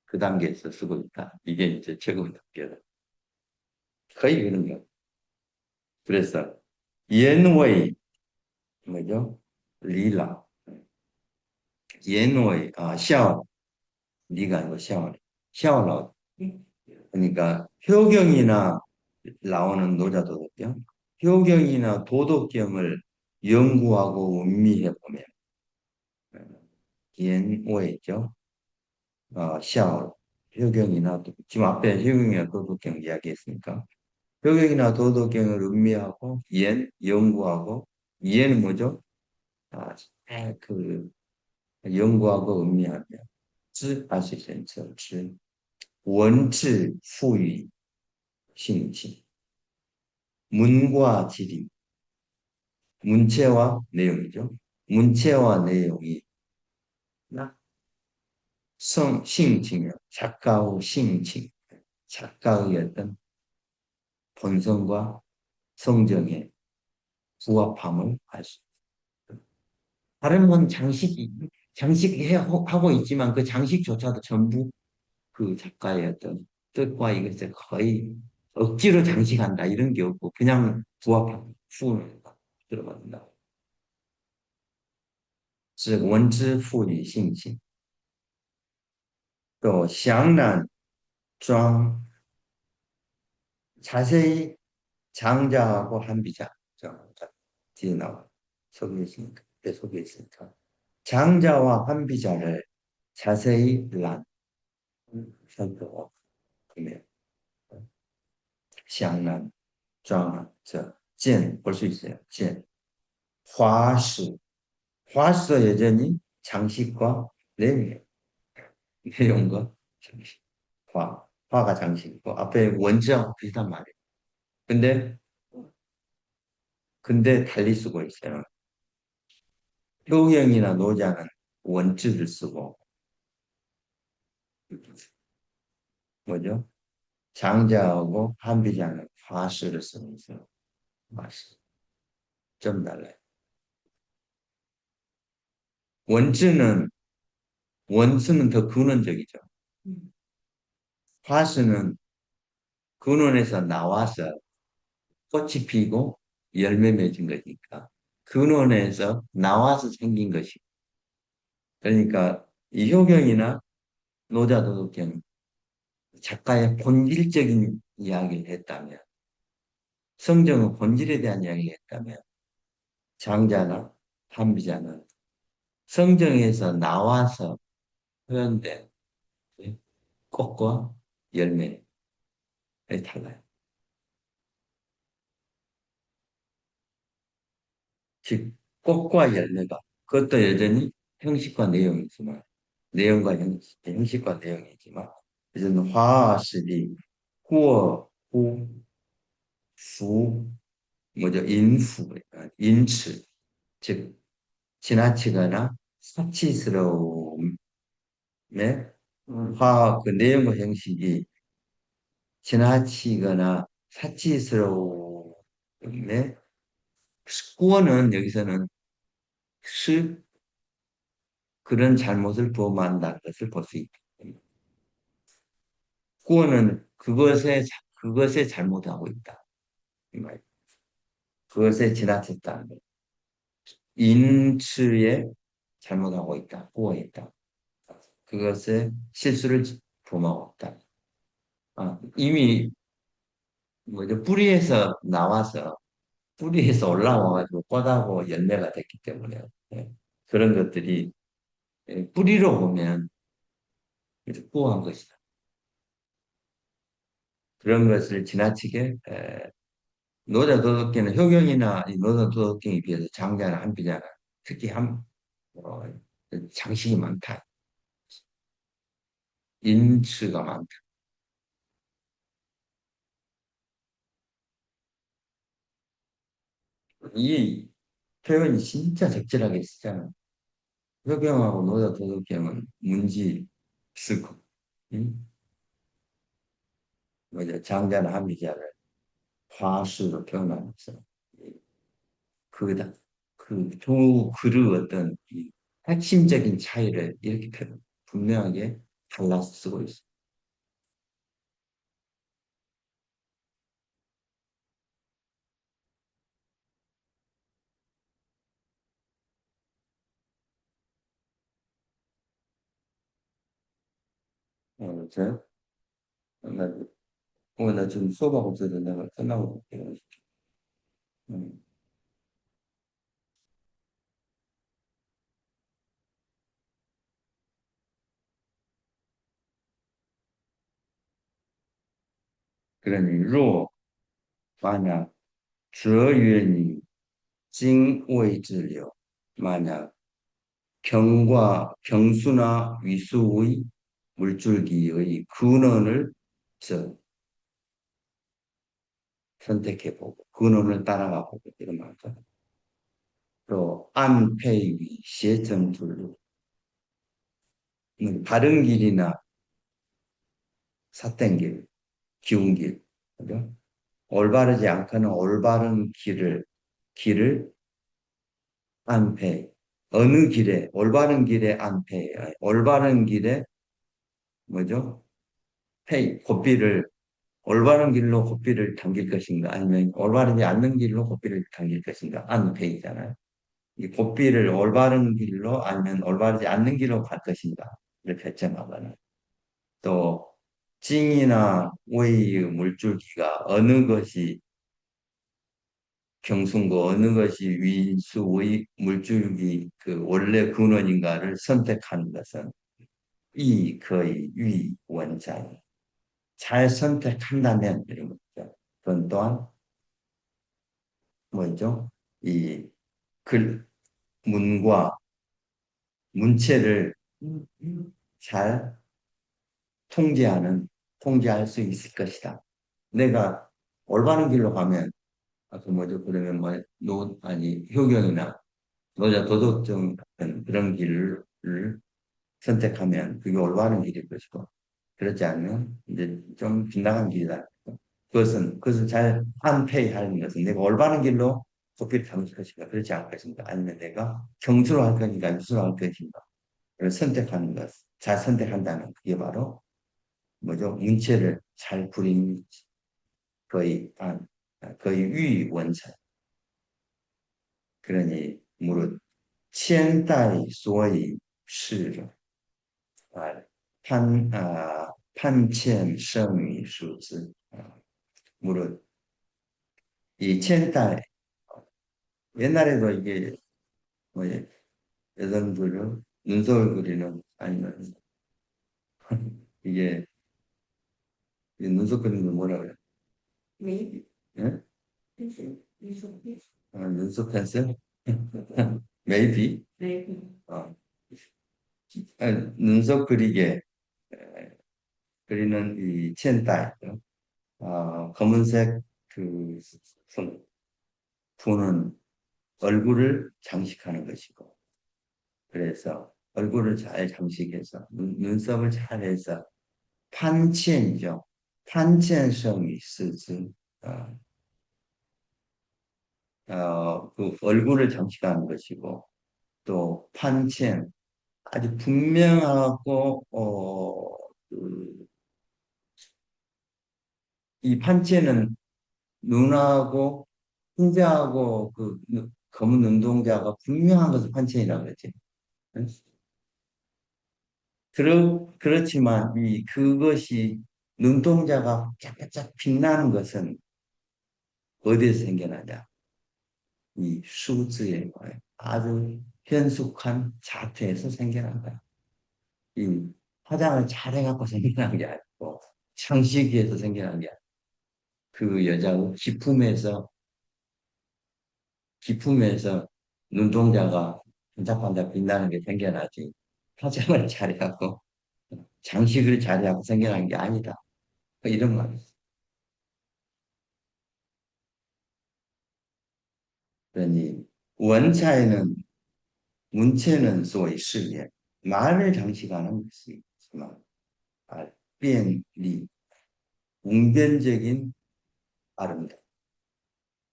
그 단계에서 쓰고 있다. 이게 이제 최고 단계다. 거의 그런 거. 그래서 옛웨이 뭐죠? 리라 옛웨이 샤워 니가 아니고 샤워 그러니까 효경이나 나오는 노자도덕경 효경이나 도덕경을 연구하고 음미해 보면 옛웨이죠. 샤워 효경이나 지금 앞에 효경이나 도덕경 이야기했으니까 효경이나 도덕경을 음미하고 연구하고 이해는 뭐죠? 아, 그 연구하고 음미하며 知알 수 있어요.文字 赋予 性情 문과 질이 문체와 내용이죠. 문체와 내용이性情 작가의性情 작가의 어떤 본성과 성정의 부합함을 알 수. 다른 건 장식하고 있지만 그 장식조차도 전부 그 작가의 어떤 뜻과 이것을 거의 억지로 장식한다 이런 게 없고 그냥 부합하고 수을 들어간다. 즉 원之赋予性情，또详란庄 자세히 장자하고 한비자 뒤에 나와 속에 있으니까 내 속에 있으니까 장자와 한비자를 자세히 란 살펴보면 샹난, 장, 볼 수 있어요. 화수, 화수 여전히 장식과 내용이에요. 내용과 장식. 화가 장식이고 앞에 원자하고 비슷한 말이에요. 근데 달리 쓰고 있어요. 효경이나 노자는 원자를 쓰고 뭐죠? 장자하고 한비자는 화수를 쓰고 있어요. 화수. 좀 달라요. 원주는 원수는 더 근원적이죠. 화수는 근원에서 나와서 꽃이 피고 열매 맺은 거니까 근원에서 나와서 생긴 것이 그러니까 이 효경이나 노자도덕경 작가의 본질적인 이야기를 했다면, 성경은 본질에 대한 이야기를 했다면, 장자나 한비자는 성경에서 나와서 표현된 꽃과 열매에 달라요. 즉, 꽃과 열매가, 그것도 여전히 형식과 내용이지만, 내용과 형식과 내용이지만, 이제는 화시리, 후어, 후, 수, 뭐죠? 인후, 인츠, 즉, 지나치거나 사치스러움의 그 내용과 형식이 지나치거나 사치스러움의 구어는 여기서는 스 그런 잘못을 범한다는 것을 볼 수 있다. 구어는 그것에 잘못하고 있다. 이 말. 그것에 지나쳤다. 인츠에 잘못하고 있다. 구어에 있다. 그것에 실수를 범하고 있다. 이미 뭐죠? 뿌리에서 올라와가지고 꽃하고 열매가 됐기 때문에 예, 그런 것들이 뿌리로 보면 뿌한 것이다. 그런 것을 지나치게 노자도덕경은 효경이나 이 노자도덕경에 비해서 장자나 한비자나 특히 어, 장식이 많다. 인수가 많다. 이 표현이 진짜 적절하게 쓰잖아. 효경하고 노자도덕경은 문지 쓰고, 응? 뭐죠? 장자나 한비자를 화수로 표현하면서 그다 그 두 글의 어떤 이 핵심적인 차이를 이렇게 분명하게 잘라서 쓰고 있어. 저, 나, 나 지금 수업하고 있어서 내가 끝나고 볼게요. 음, 그러니, 만약, 哲曰니, 징의治려, 만약, 경수나 위수의 물줄기의 근원을 선택해보고, 근원을 따라가보고, 이런 말이죠. 또, 안페이위, 시에천줄로, 바른 길이나 삿된 길, 기운 길, 그죠? 올바르지 않거나 올바른 길을 안패. 어느 길에, 올바른 길에 안패. 올바른 길에, 뭐죠? 올바른 길로 고삐를 당길 것인가? 아니면 올바르지 않는 길로 고삐를 당길 것인가? 안패이잖아요. 이 고삐를 올바른 길로 아니면 올바르지 않는 길로 갈 것인가를 결정하거나 또 징이나 웨이의 물줄기가 어느 것이 경순고 어느 것이 위수의 물줄기 그 원래 근원인가를 선택하는 것은 이 거의 위 원자이 잘 선택한다면 이런 거죠. 그건 또한 뭐죠? 이 글, 문과 문체를 잘 통제할 수 있을 것이다. 내가 올바른 길로 가면 그 뭐죠? 그러면 효경이나 노자 도덕적 같은 그런 길을 선택하면 그게 올바른 길일 것이고, 그렇지 않으면 이제 좀 빗나간 길이다. 그것은 잘 안페이하는 것은 내가 올바른 길로 도피를 잡을 것인가, 그렇지 않을 것인가, 아니면 내가 경수로 할 것인가, 유수로 할 것인가, 를 선택하는 것, 잘 선택한다면 그게 바로 뭐죠? 문체를 잘 부린 거의 거의 위원체. 그러니 무릇 千代所以是啊，판첸剩余 数字. 물론 이 첸달 옛날에도 이게 뭐 여성들은 눈썹을 그리는 아니면 이게 이 눈썹 그리는 거 뭐라 그래? 메이비. 예? 눈썹 펜슬? 메이비? 메이비. 눈썹 그리게 그리는 이 첸달 검은색 그 푸는 얼굴을 장식하는 것이고 그래서 얼굴을 잘 장식해서 눈썹을 잘 해서 판첸이죠. 판첸성이 쓰지. 어, 그 얼굴을 장식하는 것이고 또 판첸 아주 분명하고 이 판첸은 눈하고 흰자하고 검은 눈동자가 분명한 것을 판첸이라고 그랬지. 응? 그렇지만 그것이 눈동자가 쫙쫙 빛나는 것은 어디에서 생겨나냐? 이 수즈의 아주 현숙한 자태에서 생겨난다. 이 화장을 잘해갖고 생겨난 게 아니고 창시기에서 생겨난 게 아니고 그 여자의 기품에서 눈동자가 반짝반짝 빛나는 게 생겨나지. 화장을 잘해갖고 장식을 잘해갖고 생겨난 게 아니다. 이런 말이죠. 그러니 원차에는 문체는 소위 시예 말을 장식하는 것이 있지만 변리 웅변적인 아름다움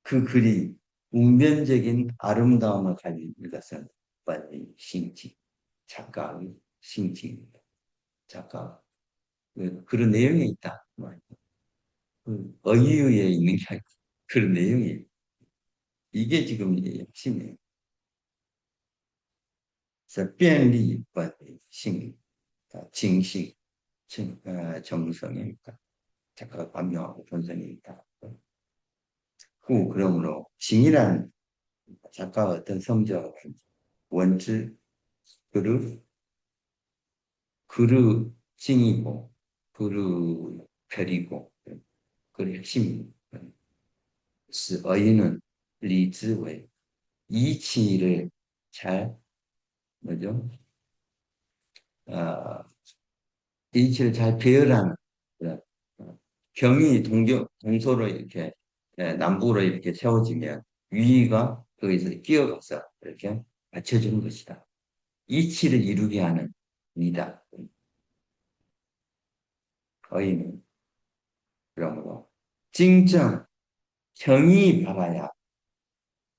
그 글이 웅변적인 아름다움을 가진 것은 빨리 신지 작가의 신지입니다. 작가 그런 내용이 있다. 그 어이유에 있는 게 아니고 그런 내용이 이게 지금 핵심이에요. 그래서 변리 빨리 신 징식 정성이니까 작가가 반명하고 본성이 있다. 그러므로 징이란 작가가 어떤 성적 원질 그릇 징이고 별이고 그 핵심입니다. 어휘는 리즈웨이 이치를 잘 뭐죠? 어, 이치를 잘 배열하는 그런 경이 동서로 이렇게 남북으로 이렇게 세워지면 위가 거기서 끼어가서 이렇게 받쳐주는 것이다. 이치를 이루게 하는 이다. 어휘는 그러므로 징정 경이 바라야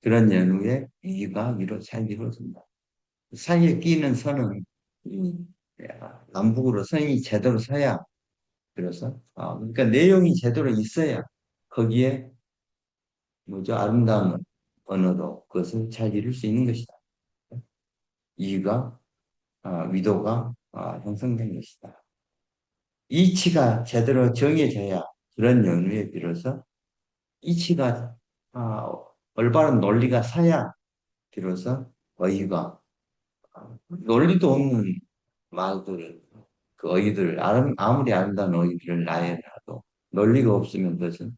그런 연후에 위가 잘 이루어진다. 사이에 끼는 선은 남북으로 선이 제대로 서야 그래서 그러니까 내용이 제대로 있어야 거기에 뭐죠 아름다운 언어로 그것을 잘 이룰 수 있는 것이다. 이가 위도가 형성된 것이다. 이치가 제대로 정해져야 그런 연후에 비로소 이치가 올바른 논리가 서야 비로소 어휘가 논리도 없는 말들을 그 어휘들 아무리 아름다운 어휘들을 나열해도 논리가 없으면 그것은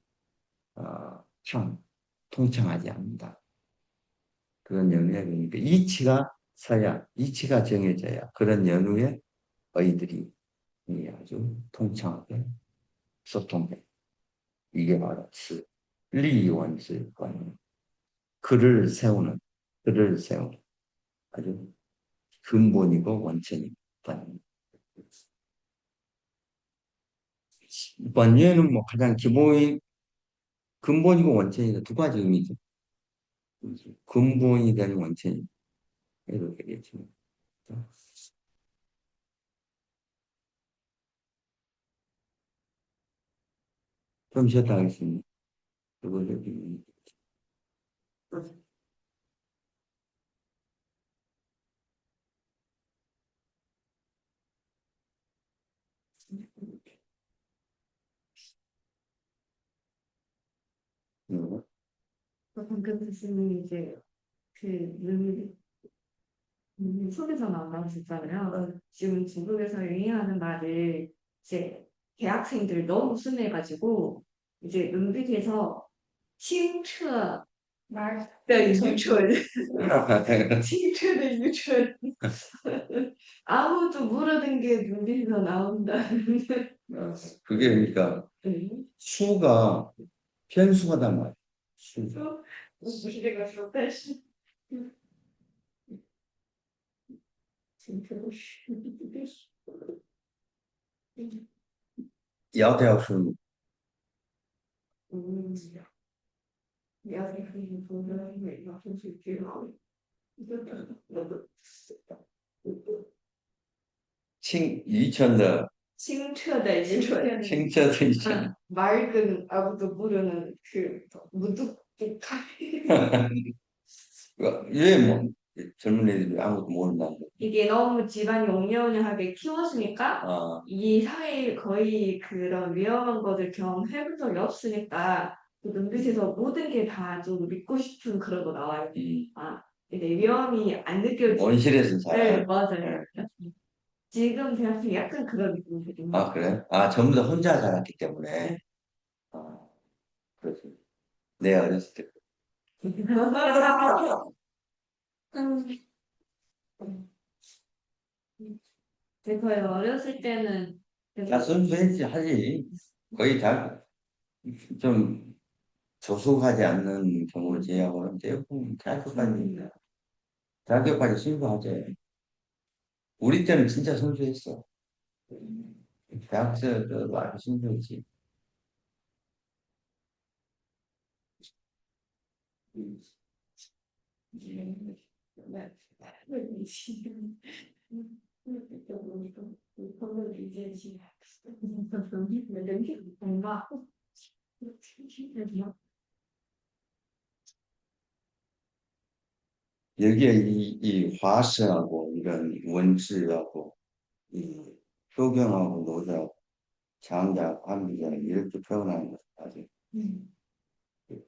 참 통창하지 않는다. 그런 연후에 그러니까 이치가 서야 이치가 정해져야 그런 연후에 어휘들이 아주 통창하게 소통돼. 이게 바로 리원슬권 글을 세우는 아주 근본이고 원천이고 번뇌는 뭐 가장 근본이고 원천이다 두 가지 의미죠. 근본이 되는 원천이 이렇게 되겠죠. 좀 쉬었다 하겠습니다. 그걸 음. 방금 교수님이 이제 그 속에서 나왔었잖아요. 지금 중국에서 유행하는 말을 이제 대학생들 너무 순해가지고 이제 눈빛에서清澈的愚蠢, 清澈的愚蠢. 아무도 모르는 게 눈빛에서 나온다. 그게 그러니까 수가 편수가단 말이야. 수. 不是这个说，但是要대학 수嗯，了解很多的美貌，真是绝好。유치원的清澈的愚蠢， 清澈的유치원. 맑은 아무도 모르는 그 무뚝뚝한. 왜 뭐, 젊은 애들이 아무것도 모른다는 거. 이게 너무 집안이 옹려옹려하게 키웠으니까 아, 이 사회에 거의 그런 위험한 것을 경험해본 적이 없으니까 그 눈빛에서 모든 게 다 좀 믿고 싶은 그런 거 나와요. 아, 근데 위험이 안 느껴지. 온실에서 네, 살아요. 맞아요. 지금 대학생이 약간 그런 느낌이거든요. 아, 그래? 아, 전부 다 혼자 살았기 때문에. 아, 그렇지. 내가 어렸을 때. 제가 어렸을 때는 다 순수했지, 하지. 거의 다 좀 조속하지 않는 경우를 제외하고는 대부분 대학교까지 순수하지. 우리 때는 진짜 순수했어. 대학생도 아주 순수했지. 여기에 이 화스하고 이런 원질하고 이 효경하고 노자하고 장자, 관비자 이렇게 표현하는 것은 아주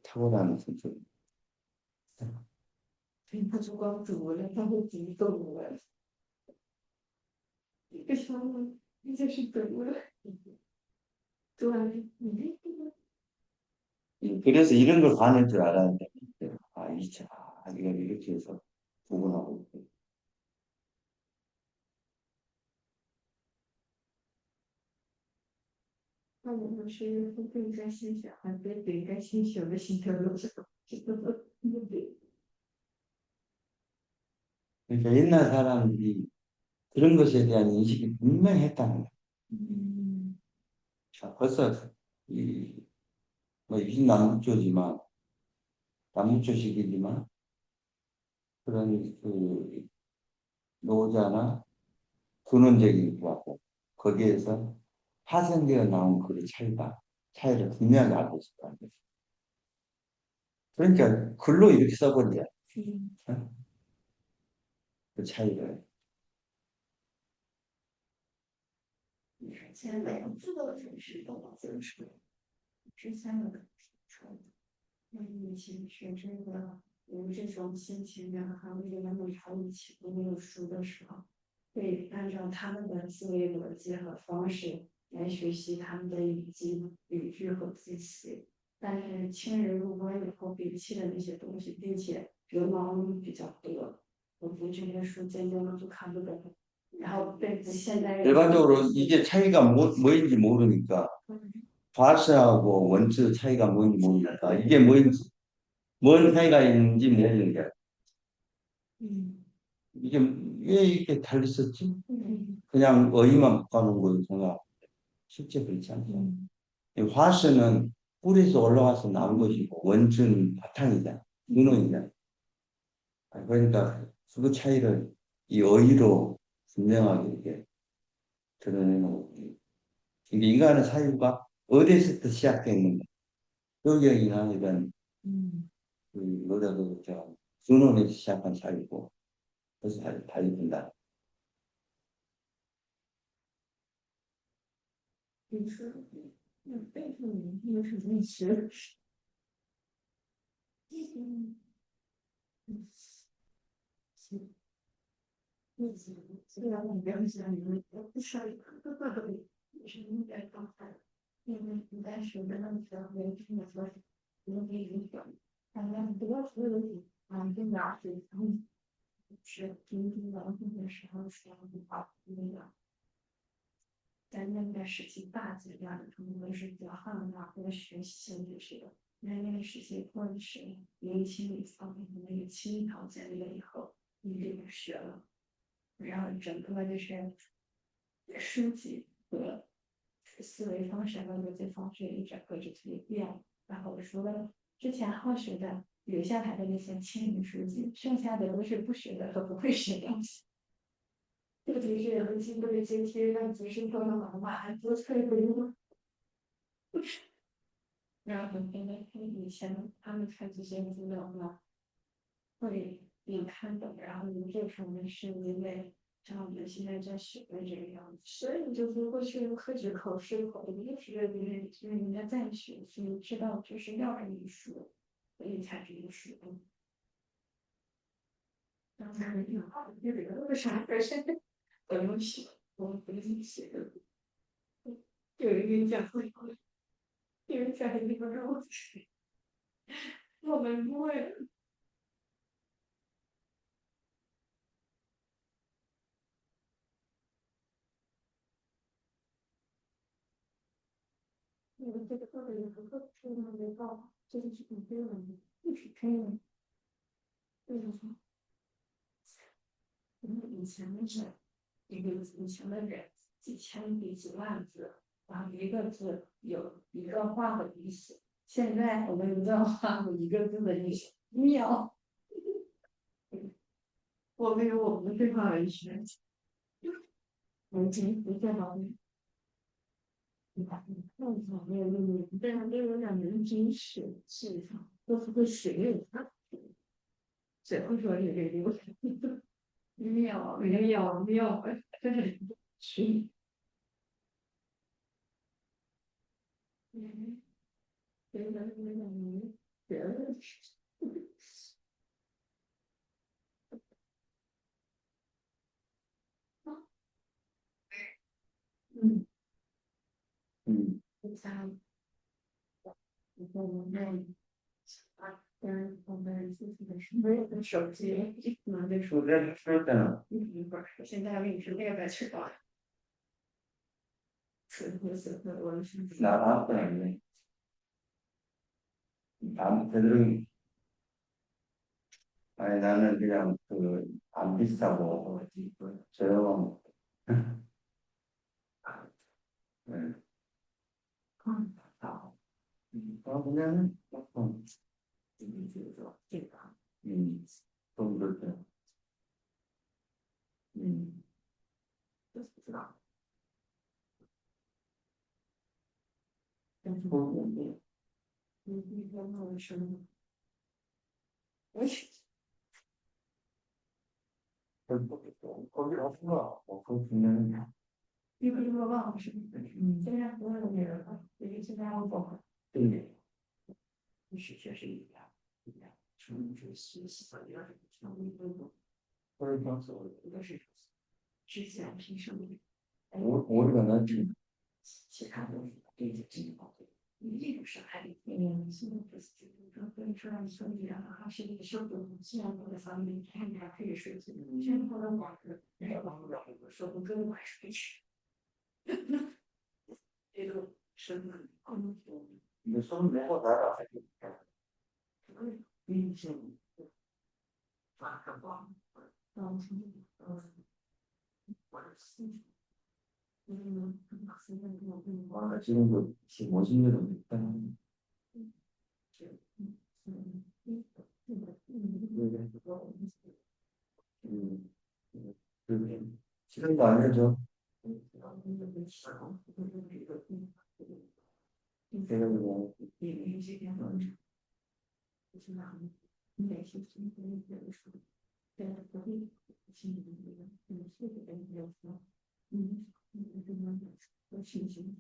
탁월한 선수. 他烛光煮了，他会激动了。一个小碗，那就是懂了。对，그래서 이런 걸 반할 줄 알았는데, 아, 이차, 이걸 이렇게 해서 구분하고. 那我们是不应该欣赏，还是不应该欣赏的心跳有时候。 그러니까 옛날 사람들이 그런 것에 대한 인식이 분명히 했다는 거야. 자, 벌써 뭐 남북조지만, 남북조식이지만, 그런 그 노자나 근원적인 거하고 거기에서 파생되어 나온 그 차이를 분명히 알고 있을 거 아니에요. 그러니까 글로 이렇게 써버려야 어? 그 차이를. 现在每个字都是是动脑筋是之前的说，那以前学这个有这种心情呀，还有这个美朝一起读那个书的时候，会按照他们的思维逻辑和方式来学习他们的语境、语句和字词。但是亲人入关以后摒弃了那些东西，并且惹毛比较多，我读这些书渐渐的就看不懂。然后被现代人 일반적으로 이게 차이가 뭐인지 모르니까 파스하고 원즈 차이가 뭔지 모르니까 이게 뭐인지 뭔 차이가 있는지 모르는 게 이게 왜 이렇게 달리 썼지? 그냥 어휘만 바꿔놓은 거예요. 생각 실제 그렇지 않죠. 이 화스는 뿌리에서 올라와서 나온 것이고 원즈는 바탕이다, 근원이다. 그러니까 그 차이를 이 어휘로 분명하게 이렇게 드러내는 이게 인간의 사유가 어디서부터 시작됐는가? 효경이나 이런 그 노자도 근원에서 시작한 사유고 그래서 달리 본다. 就是背后有什么学？虽然我表现你们不是也是应该状态，因为你在学的那个没听的说，有点影响。反正不要所有的跟牙齿是平均的，或者是说不好那个。在那个时期大阶段的，他们都是比较汉化或者学习性质的。那个时期或者是年轻一方面的那个轻条建立了以后，你这个学了。然后整个就是书籍和思维方式和逻辑方式一整个就特别变。然后除了之前好学的留下来的那些铅笔书籍，剩下的都是不学的和不会学的东西。特别是有的经过这些让学生做的老马还做错不用。然后现在看以前他们看这些资料呢，会能看懂，然后你这方面是因为像我们现在在学的这个样子，所以就是过去科举考试考的一直就是人家在学，所以知道就是要这么说，所以才这么说。当然有这个为啥这现在我用写，我不用写的，有一个讲会，有人讲一个让我们不会。这个或者有时候是没到，就是挺多人一直可以，就是说，以前的是一个以前的人几千笔几万字，然后一个字有一个话的意思。现在我们一段话有一个字的意思，秒。我们有我们的对话文学，我们今天不在旁边。这样都有点人真实，事实上都是会学的。谁会说你这个？没有，这是去。别的别的，嗯，嗯第三，我们我们自己的手机，拿着书在书的，一会儿，现在给你是列在去吧。此刻我是哪本？안 되도록 아니 나는 그냥 그 안 비싸고 저렴한 네. 아, 그냥 좀 그렇게 음, 知道，你跟我说，我去，거기 없어 그 그냥 你为什么忘了是？现在不用那个了，因为现在我走，对确实一样，从这学习到第二个，从一个或者讲说都是之前提升的，우리가 나지 其他都是对着这个你这种是还现在不是说跟出来说你啊，还是一个修补这样的方面，看你还可以说生活的网络，然后说不跟我还是不去，这个是근데 손 내고 나라 运行发个光，我的思想，现在와 지금도 50년 정도 있다 음, 그 지금도 안 해줘 내가 그냥 就是那种美术生活的书，在国内心里面，是的，没有说，我心情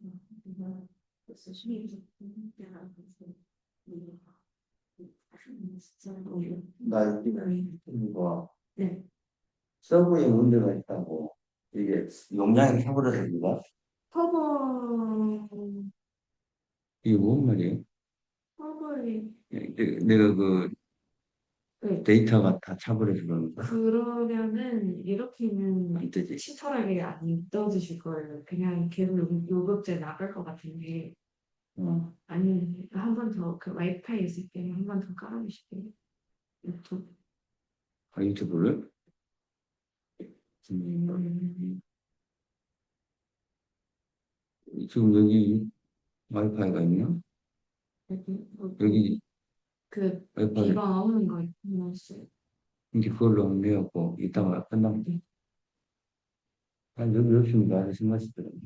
就是是那种这样子，还是这样子。 나 여기는 뭐 네. 서버에 문제가 있다고 이게 용량이 차버려집니다. 커버, 이게 뭔 말이에요? 커버에, 내가 그 네. 데이터가 다 차버려서 그런 거 그러면은 이렇게는 안 뜨지. 친절하게 안 떠주실 거예요. 그냥 계속 요금제 나갈 것 같은데, 아니면 한 번 더 그 와이파이 있을 때 한 번 더 깔아주실게요. 유튜브. 아, 유튜브를? 음, 지금 여기 와이파이가 있나? 여기 그 와이파이 비번 없는 거 있어요. 이제 그걸로 내갖고 이따가 끝나면 네. 한 여기 없습니다. 하는 생각이더라고요.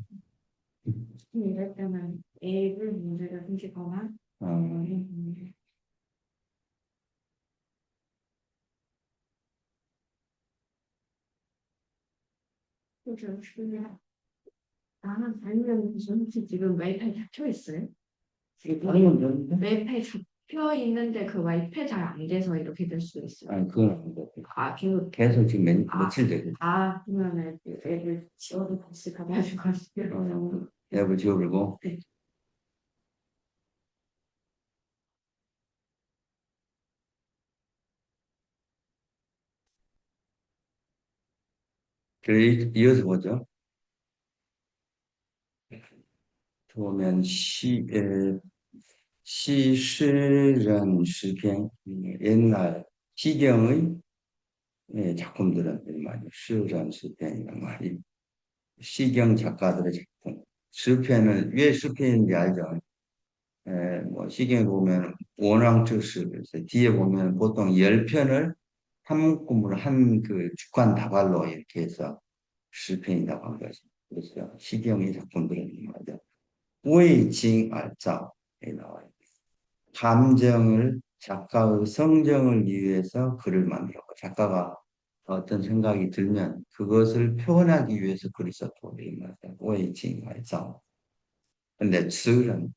이럴 때는 앱을 문제가 생기거나 아, 그래서 나는 아니면 혹시 지금 와이파이 잡혀 있어요? 다른 건 되는데? 와이파이 잡혀 있는데 그 와이파이 잘 안 돼서 이렇게 될 수 있어요. 아니, 그건 안 돼. 아, 계속 계속 지금 며칠 되고. 그러면은 앱을 지워도 다시 가가지고 하시면 앱을 지워버리고. 네. 그래, 이어서 보죠. 보면 시诗人 시편, 옛날 시경의 작품들은 이런 말이에요. 시诗人 시편이란 말이 시경 작가들의 작품. 시편은 왜 시편인지 알죠? 뭐 시경에 보면 원왕투시 뒤에 보면 보통 10편을 한 묶음으로 한 그 주간 다발로 이렇게 해서 시편이라고 한 거죠. 그래서 시경의 작품들은 말이죠. 웨이징알짜에 나와요. 감정을 작가의 성정을 위해서 글을 만들었고 작가가 어떤 생각이 들면 그것을 표현하기 위해서 글을 썼고 이런 말이에요. 웨이징알짜. 근데 ጽ는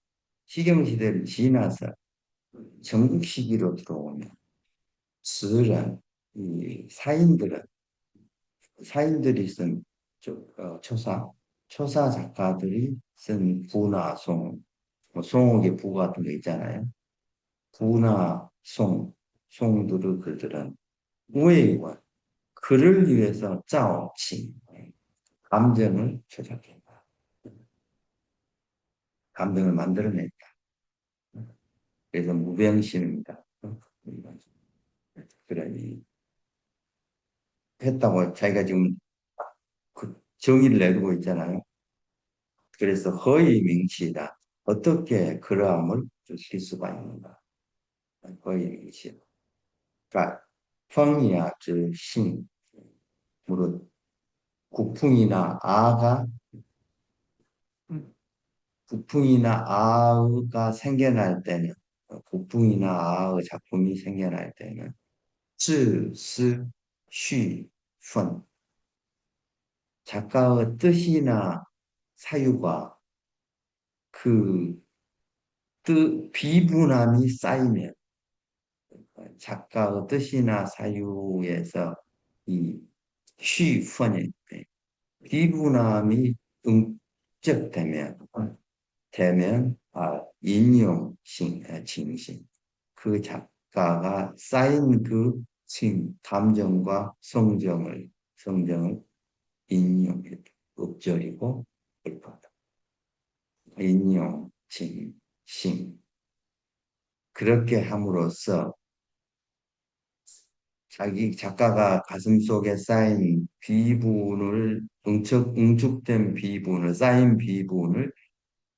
시경 시대를 지나서 전국 시기로 들어오면 ጽ는 이 사인들이 쓴 초사 작가들이 쓴 부나 송, 뭐 송옥의 부 같은 거 있잖아요. 부나 송들의 글들은 우회와 그를 위해서 짜오칭 감정을 조작했다. 감정을 만들어냈다. 그래서 무병심입니다. 그러니 했다고 자기가 지금 그 정의를 내두고 있잖아요. 그래서 허위 명시다. 어떻게 그러함을 주실 수가 있는가? 허위 명시. 그러니까 펑이야 즉신 무릇 국풍이나 아가 국풍이나 아가 생겨날 때는 국풍이나 아의 작품이 생겨날 때는 志思绪分 작가의 뜻이나 사유가 그 비분함이 쌓이면 작가의 뜻이나 사유에서 이 쉬펀이 비분함이 응적되면 인용性, 징신 그 작가가 쌓인 그 감정과 성정을 인용해 읊조리고 읊어다. 인용, 징신 그렇게 함으로써 자기 작가가 가슴속에 쌓인 비분을 응축된 비분을 쌓인 비분을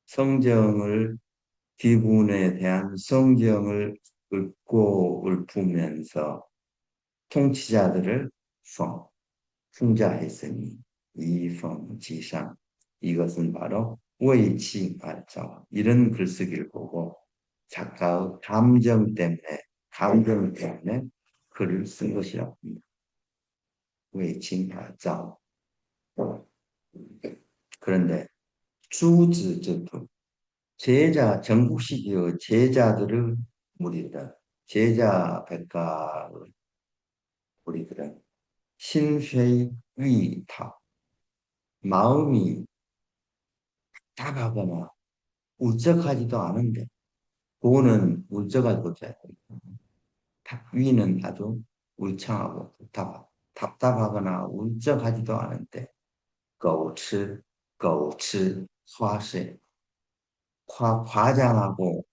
성정을 비분에 대한 성정을 읊고 읊으면서 통치자들을 풍자했으니 이펑지상 이것은 바로 웨이칭알자 이런 글쓰기를 보고 작가의 감정 때문에 글을 쓴 것이라고 합니다. 웨이칭알자 그런데 주지제품 제자 전국시기의 제자들의 무리들 제자 백가 무리들은 신쉐의 위타 마음이 답답하거나 울적하지도 않은데 도는 울적하지 않고 위는 아주 울창하고 답답하거나 울적하지도 않은데狗吃狗吃 화세 과장하고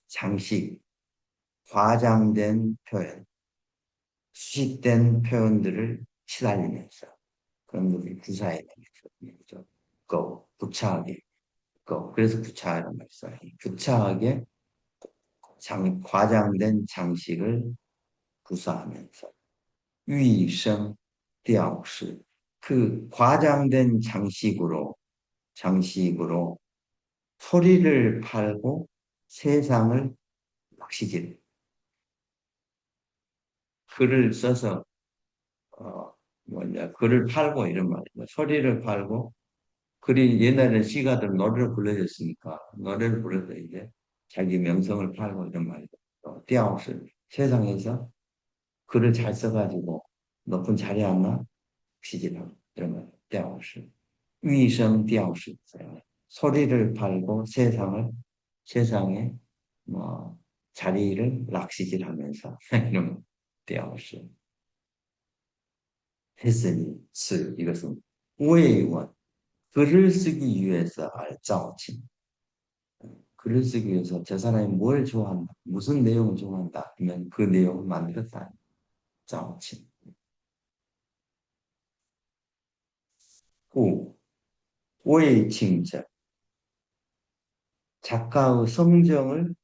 장식 과장된 표현 수식된 표현들을 시달리면서 그런 것이 구사에 되겠죠. 구차하게 그래서 구차하는 말 써요. 구차하게 과장된 장식을 구사하면서 위생吊饰 그 과장된 장식으로 소리를 팔고 세상을 낚시질 글을 써서 글을 팔고 이런 말이죠. 소리를 팔고 글이 옛날에는 시가들 노래를 불러줬으니까 노래를 불러서 이제 자기 명성을 팔고 이런 말이죠. 띠아웃을 세상에서 글을 잘 써가지고 높은 자리에 앉나 시질하고 이런 말 띠아웃을 위성 띠아웃을 소리를 팔고 세상에 뭐 자리를 락시질하면서 이런 띠아웃을 했으니 이것은 외원 글을 쓰기 위해서 알짜오칭 글을 쓰기 위해서 저 사람이 뭘 좋아한다 무슨 내용을 좋아한다 하면 그 내용을 만들었다 짜오칭 후 외칭자 작가의 성정을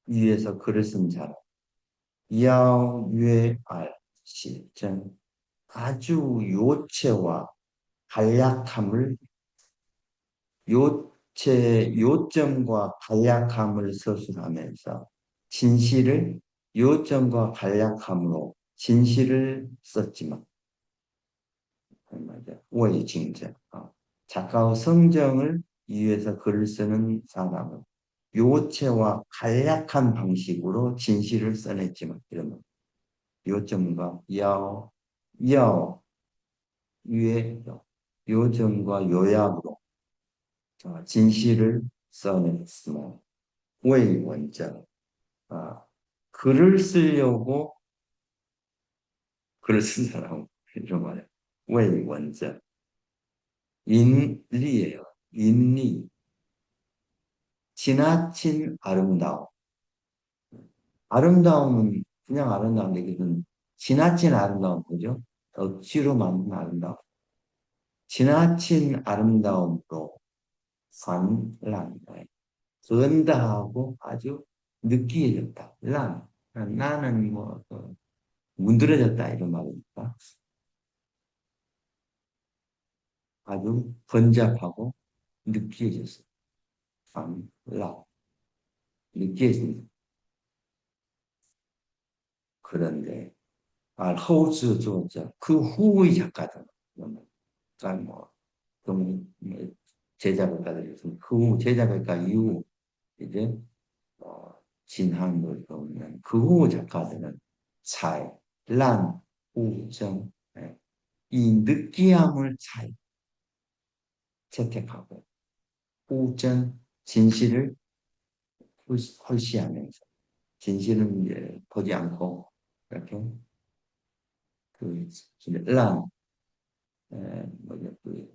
위해서 글을 쓴 사람 야외알 실전 아주 요체와 간략함을 요점과 간략함을 서술하면서 요점과 간략함으로 진실을 썼지만, 워이징자, 작가의 성정을 위해서 글을 쓰는 사람은 요체와 간략한 방식으로 진실을 써냈지만, 이러면 요점과 위에 요점과 요약으로 진실을 써냈으며 웨이원자 글을 쓰려고 글을 쓴 사람 이런 말이야. 웨이원자 인리예요. 인리 지나친 아름다움은 그냥 아름다운 얘기는 지나친 아름다움 그죠? 억지로 만든 아름다움 지나친 아름다움으로 산란 건다하고 아주 느끼해졌다. 나는 문드러졌다 이런 말입니까? 아주 번잡하고 느끼해졌어. 느끼해진다. 그런데 허우스 조자 그 후의 작가들 그러니까 제자 백가들 그 후 제자 백가 이후 이제 진한을 보면 그 후 작가들은 잘, 우정 이 느끼함을 잘 채택하고 우정 진실을 홀시하면서 진실은 이제 보지 않고 이렇게 그 란, 뭐냐 그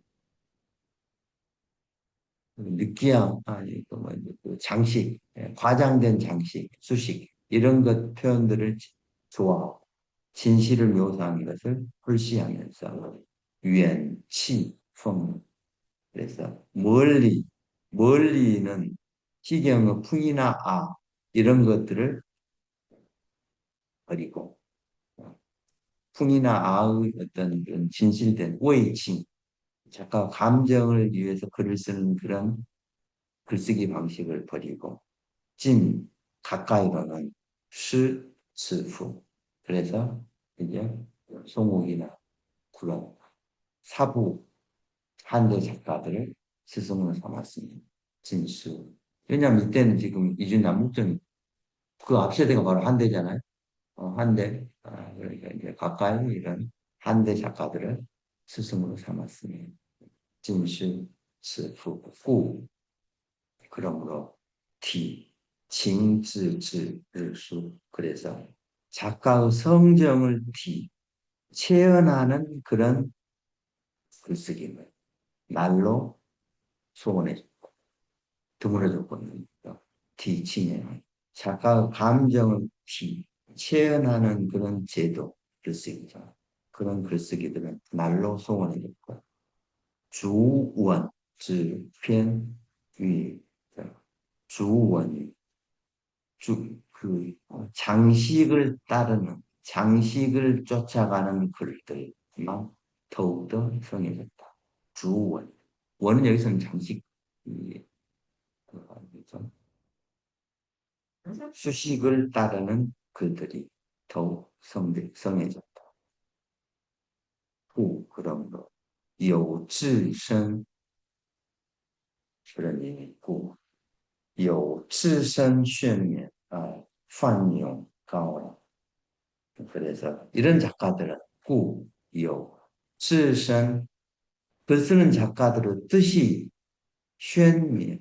느끼함 아니 그 장식, 과장된 장식, 수식 이런 것 표현들을 좋아하고 진실을 묘사하는 것을 홀시하면서 유엔, 치, 펑 그래서 멀리는 희경의 풍이나 이런 것들을 버리고 풍이나 아의 어떤 그런 진실된 웨이칭 작가 감정을 위해서 글을 쓰는 그런 글쓰기 방식을 버리고 가까이로는 시, fu 그래서 이제 송옥이나 그런 사부 한대 작가들을 스승으로 삼았습니다. 진수. 왜냐하면 이때는 지금 이준남북전 그 앞세대가 바로 한대잖아요. 한대. 그러니까 이제 가까이 이런 한대 작가들을 스승으로 삼았으니 진수, 스프, 구. 그러므로 티, 징즈즈, 르수. 그래서 작가의 성정을 체현하는 그런 글쓰기를 날로 소원해 드물어졌거든요. 티칭에 작가의 감정을 체현하는 그런 제도 글쓰기죠. 그런 글쓰기들은 날로 소원해졌고 주원, 즈偏 위, 주원, 장식을 따르는, 장식을 쫓아가는 글들만 더욱더 성해졌다. 주원. 원은 여기서는 장식, 그죠? 수식을 따르는 글들이 더욱 성해졌다. 후, 그러므로, 有自身 그런 의미고, 有自身 范永 高 그래서 이런 작가들은 구, 요, 自身 글 쓰는 작가들의 뜻이 宣미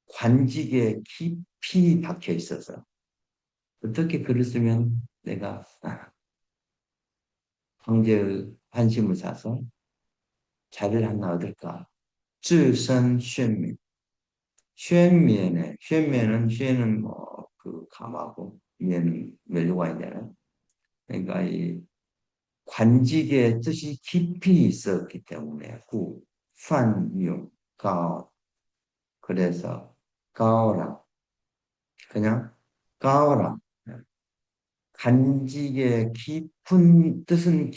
관직에 깊이 박혀 있어서 어떻게 글을 쓰면 내가 황제의 환심을 사서 자리를 하나 얻을까? 自身宣미宣미는宣은 뭐 그 감하고 미는 멸류가 있잖아요. 그러니까 이 관직의 뜻이 깊이 있었기 때문에 구, 판용, 가 그래서 가오랑 그냥 가오랑 간직의 깊은 뜻은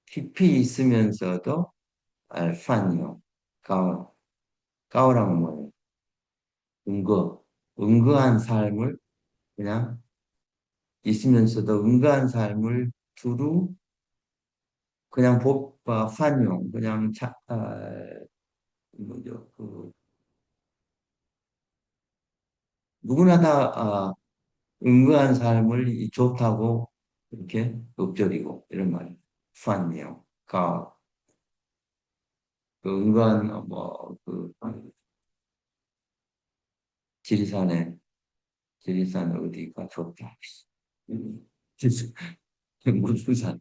깊이 있으면서도 알판요 가오랑은 뭐예요? 은거한 삶을 그냥 있으면서도 은거한 삶을 두루 그냥 법과 판용 그냥 뭐죠? 누구나 다 은거한 삶을 좋다고 이렇게 읊조리고 이런 말이에요. 판요, 그 은관 뭐그 지리산에 지리산 어디가 좋다. 무등산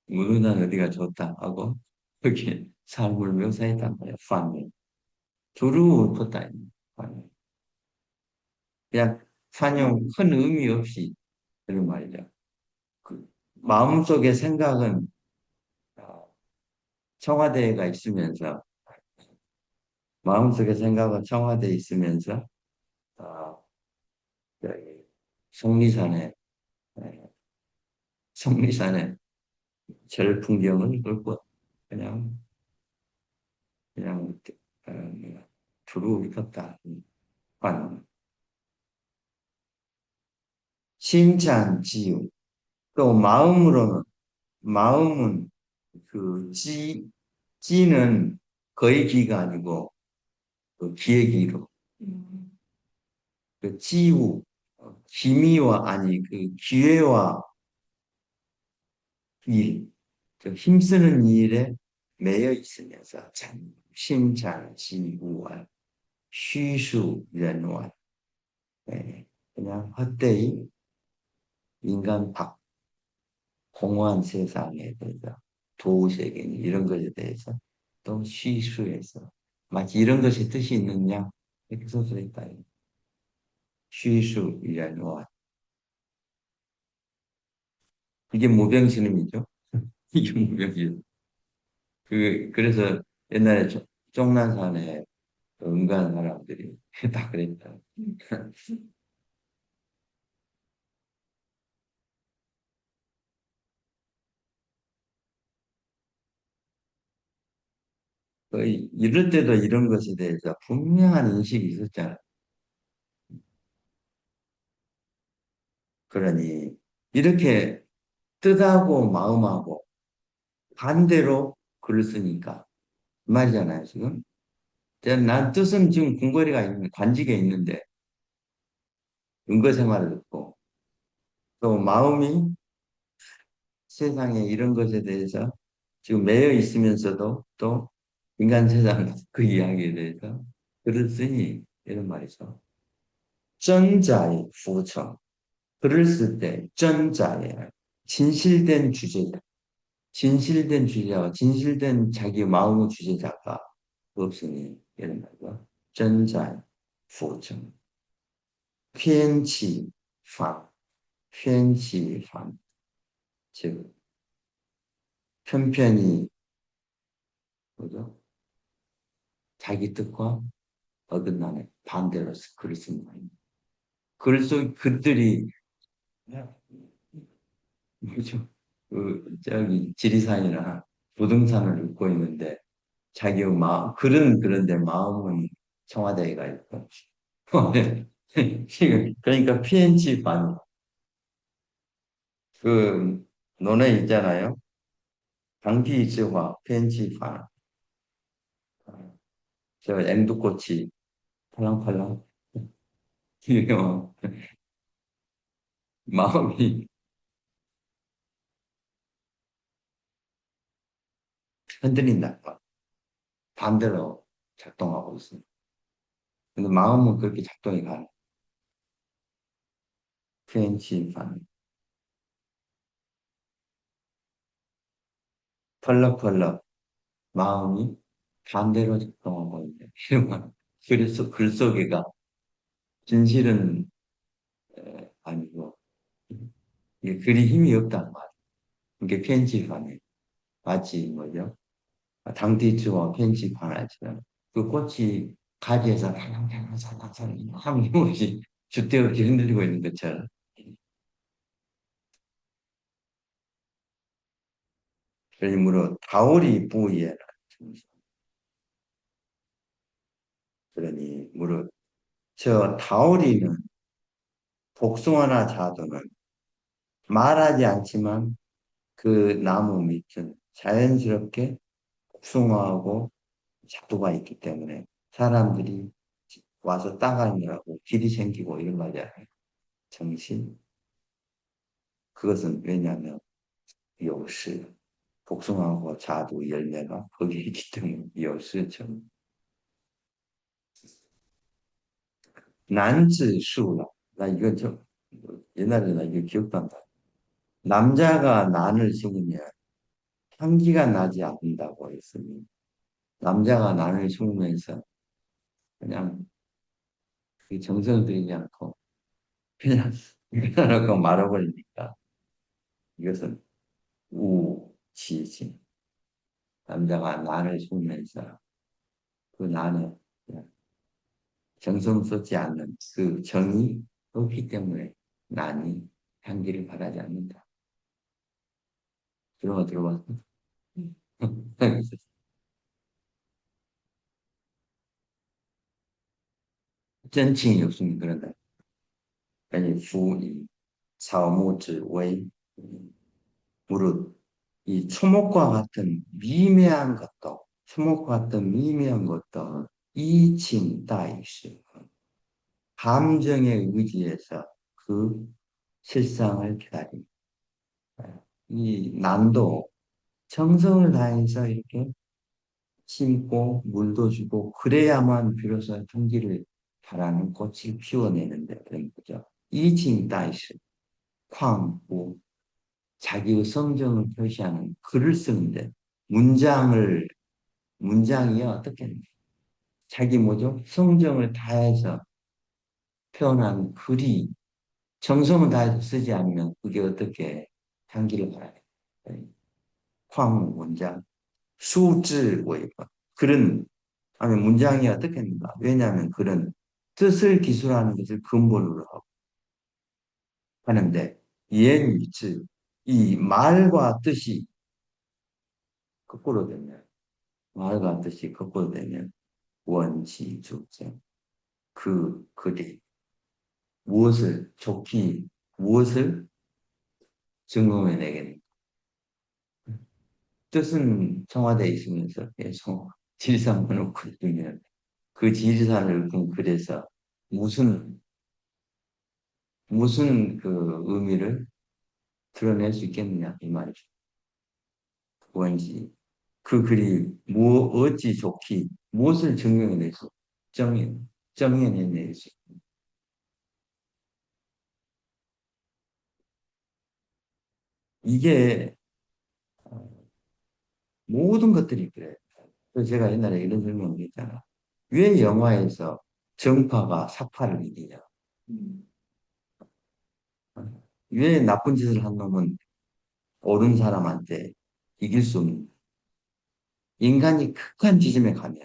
무등산 어디가 좋다 하고 그렇게 삶을 묘사했단 말이야. 판요. 두루 읊었다. 판요. 그냥 판요 큰 의미 없이 그런 말이죠. 그 마음속의 생각은 청와대가 있으면서 마음속의 생각은 청와대에 있으면서 어, 여기 속리산에 에, 속리산에 절 풍경을 읊고 그냥 그냥 두루 읊었다. 관 심찬지유 또 마음은 그 지는 거의 기가 아니고 그 기의 기로 그 지우 기미와 아니 그 기회와 일, 그 힘쓰는 일에 매여 있으면서 참 심장지우와虚수연화 그냥 헛되이 인간 공허한 세상에 대해서 도우세계니 이런 것에 대해서 또虚수해서 마치 이런 것이 뜻이 있느냐 이렇게 소설했다.虚수연화 이게 무병신음이죠. 이게 무병신. 그래서 옛날에 종난산에 응가한 사람들이 다 그랬다. 거의 이럴 때도 이런 것에 대해서 분명한 인식이 있었잖아요. 그러니 이렇게 뜻하고 마음하고 반대로 글을 쓰니까 그 말이잖아요, 지금. 난 뜻은 지금 궁궐이가 있는, 관직에 있는데, 은거 생활을 듣고, 또 마음이 세상에 이런 것에 대해서 지금 매여 있으면서도 또 인간 세상 그 이야기에 대해서 글을 쓰니 이런 말이죠. 전자의 부처. 글을 쓸 때 전자의 진실된 주제자. 진실된 주제자와 진실된 자기 마음의 주제자가 없으니 이런 말이죠. 전자의 부처. 편치판. 편치판. 즉 편편히 뭐죠? 자기 뜻과 어긋나는 반대로서 글을 쓴 거예요. 글 속 글들이 뭐죠? 저기 지리산이나 부등산을 읊고 있는데 자기의 마음 글은 그런데 마음은 청와대에 가 있고 그러니까 PNG 반 그 논에 있잖아요. 당기이즈화 PNG 반. 저 앵두꽃이 팔랑팔랑 이거 마음이 흔들린다. 반대로 작동하고 있습니다. 근데 마음은 그렇게 작동이 가는 PNG 반. 펄럭펄럭 마음이 반대로 작동하고 있는 이런 그래서 글 속에가 진실은 아니고 이게 글이 힘이 없단 말이에요. 이게 편집하네. 마치 뭐죠? 당티츠와 편집하나처럼 그 꽃이 가지에서 살랑살랑살랑살랑 하면 힘없이 주대없이 흔들리고 있는 것처럼 그러므로 다오리 부위에 그러니 무릇 저 다오리는 복숭아나 자두는 말하지 않지만 그 나무 밑은 자연스럽게 복숭아하고 자두가 있기 때문에 사람들이 와서 따가느라고 길이 생기고 이런 거잖아요. 정신. 그것은 왜냐하면有시 복숭아하고 자두 열매가 거기에 있기 때문에 有시처럼 난지수라. 나 이거 좀 옛날에 나 이거 기억도 안 나. 남자가 난을 심으면 향기가 나지 않는다고 했으니 남자가 난을 심으면서 그냥 그 정성을 들이지 않고 그냥 그냥 말아버리니까 이것은 우치지. 남자가 난을 심으면서 그 난에 그냥 정성 쏟지 않는 그 정이 없기 때문에 난이 향기를 바라지 않는다. 그런 거 들어봤어?真情 없으면 그런다. 아니 부이 사무之의 무릇 이 초목과 같은 미미한 것도 초목과 같은 미미한 것도 이칭다이시 감정에 의지해서 그 실상을 기다립니다. 이 난도 정성을 다해서 이렇게 심고 물도 주고 그래야만 비로소 향기를 바라는 꽃을 피워내는데 그런 거죠. 이칭다이시 광고 자기의 성정을 표시하는 글을 쓰는데 문장이 어떻게 자기 뭐죠? 성정을 다해서 표현한 글이 정성을 다해서 쓰지 않으면 그게 어떻게 향기를 발하냐. 황 문장, 수질 웨이버. 글은 아니 문장이 어떻겠는가? 왜냐하면 글은 뜻을 기술하는 것을 근본으로 하고 하는데言语이 말과 뜻이 거꾸로 되면 말과 뜻이 거꾸로 되면 원치주제 그 글이 무엇을 좋기 무엇을 증명해내겠는가? 뜻은 청와대에 있으면서 계속 질상만 놓고 있으면 그 지리산을 읊은 글에서 무슨, 무슨 그 의미를 드러낼 수 있겠느냐, 이 말이죠. 뭔지, 그 글이 어찌 좋기, 무엇을 증명해낼 수, 정해낼 수. 이게 모든 것들이 그래. 그래서 제가 옛날에 이런 설명을 했잖아. 왜 영화에서 정파가 사파를 이기냐? 왜 나쁜 짓을 한 놈은 옳은 사람한테 이길 수 없는? 인간이 극한 지점에 가면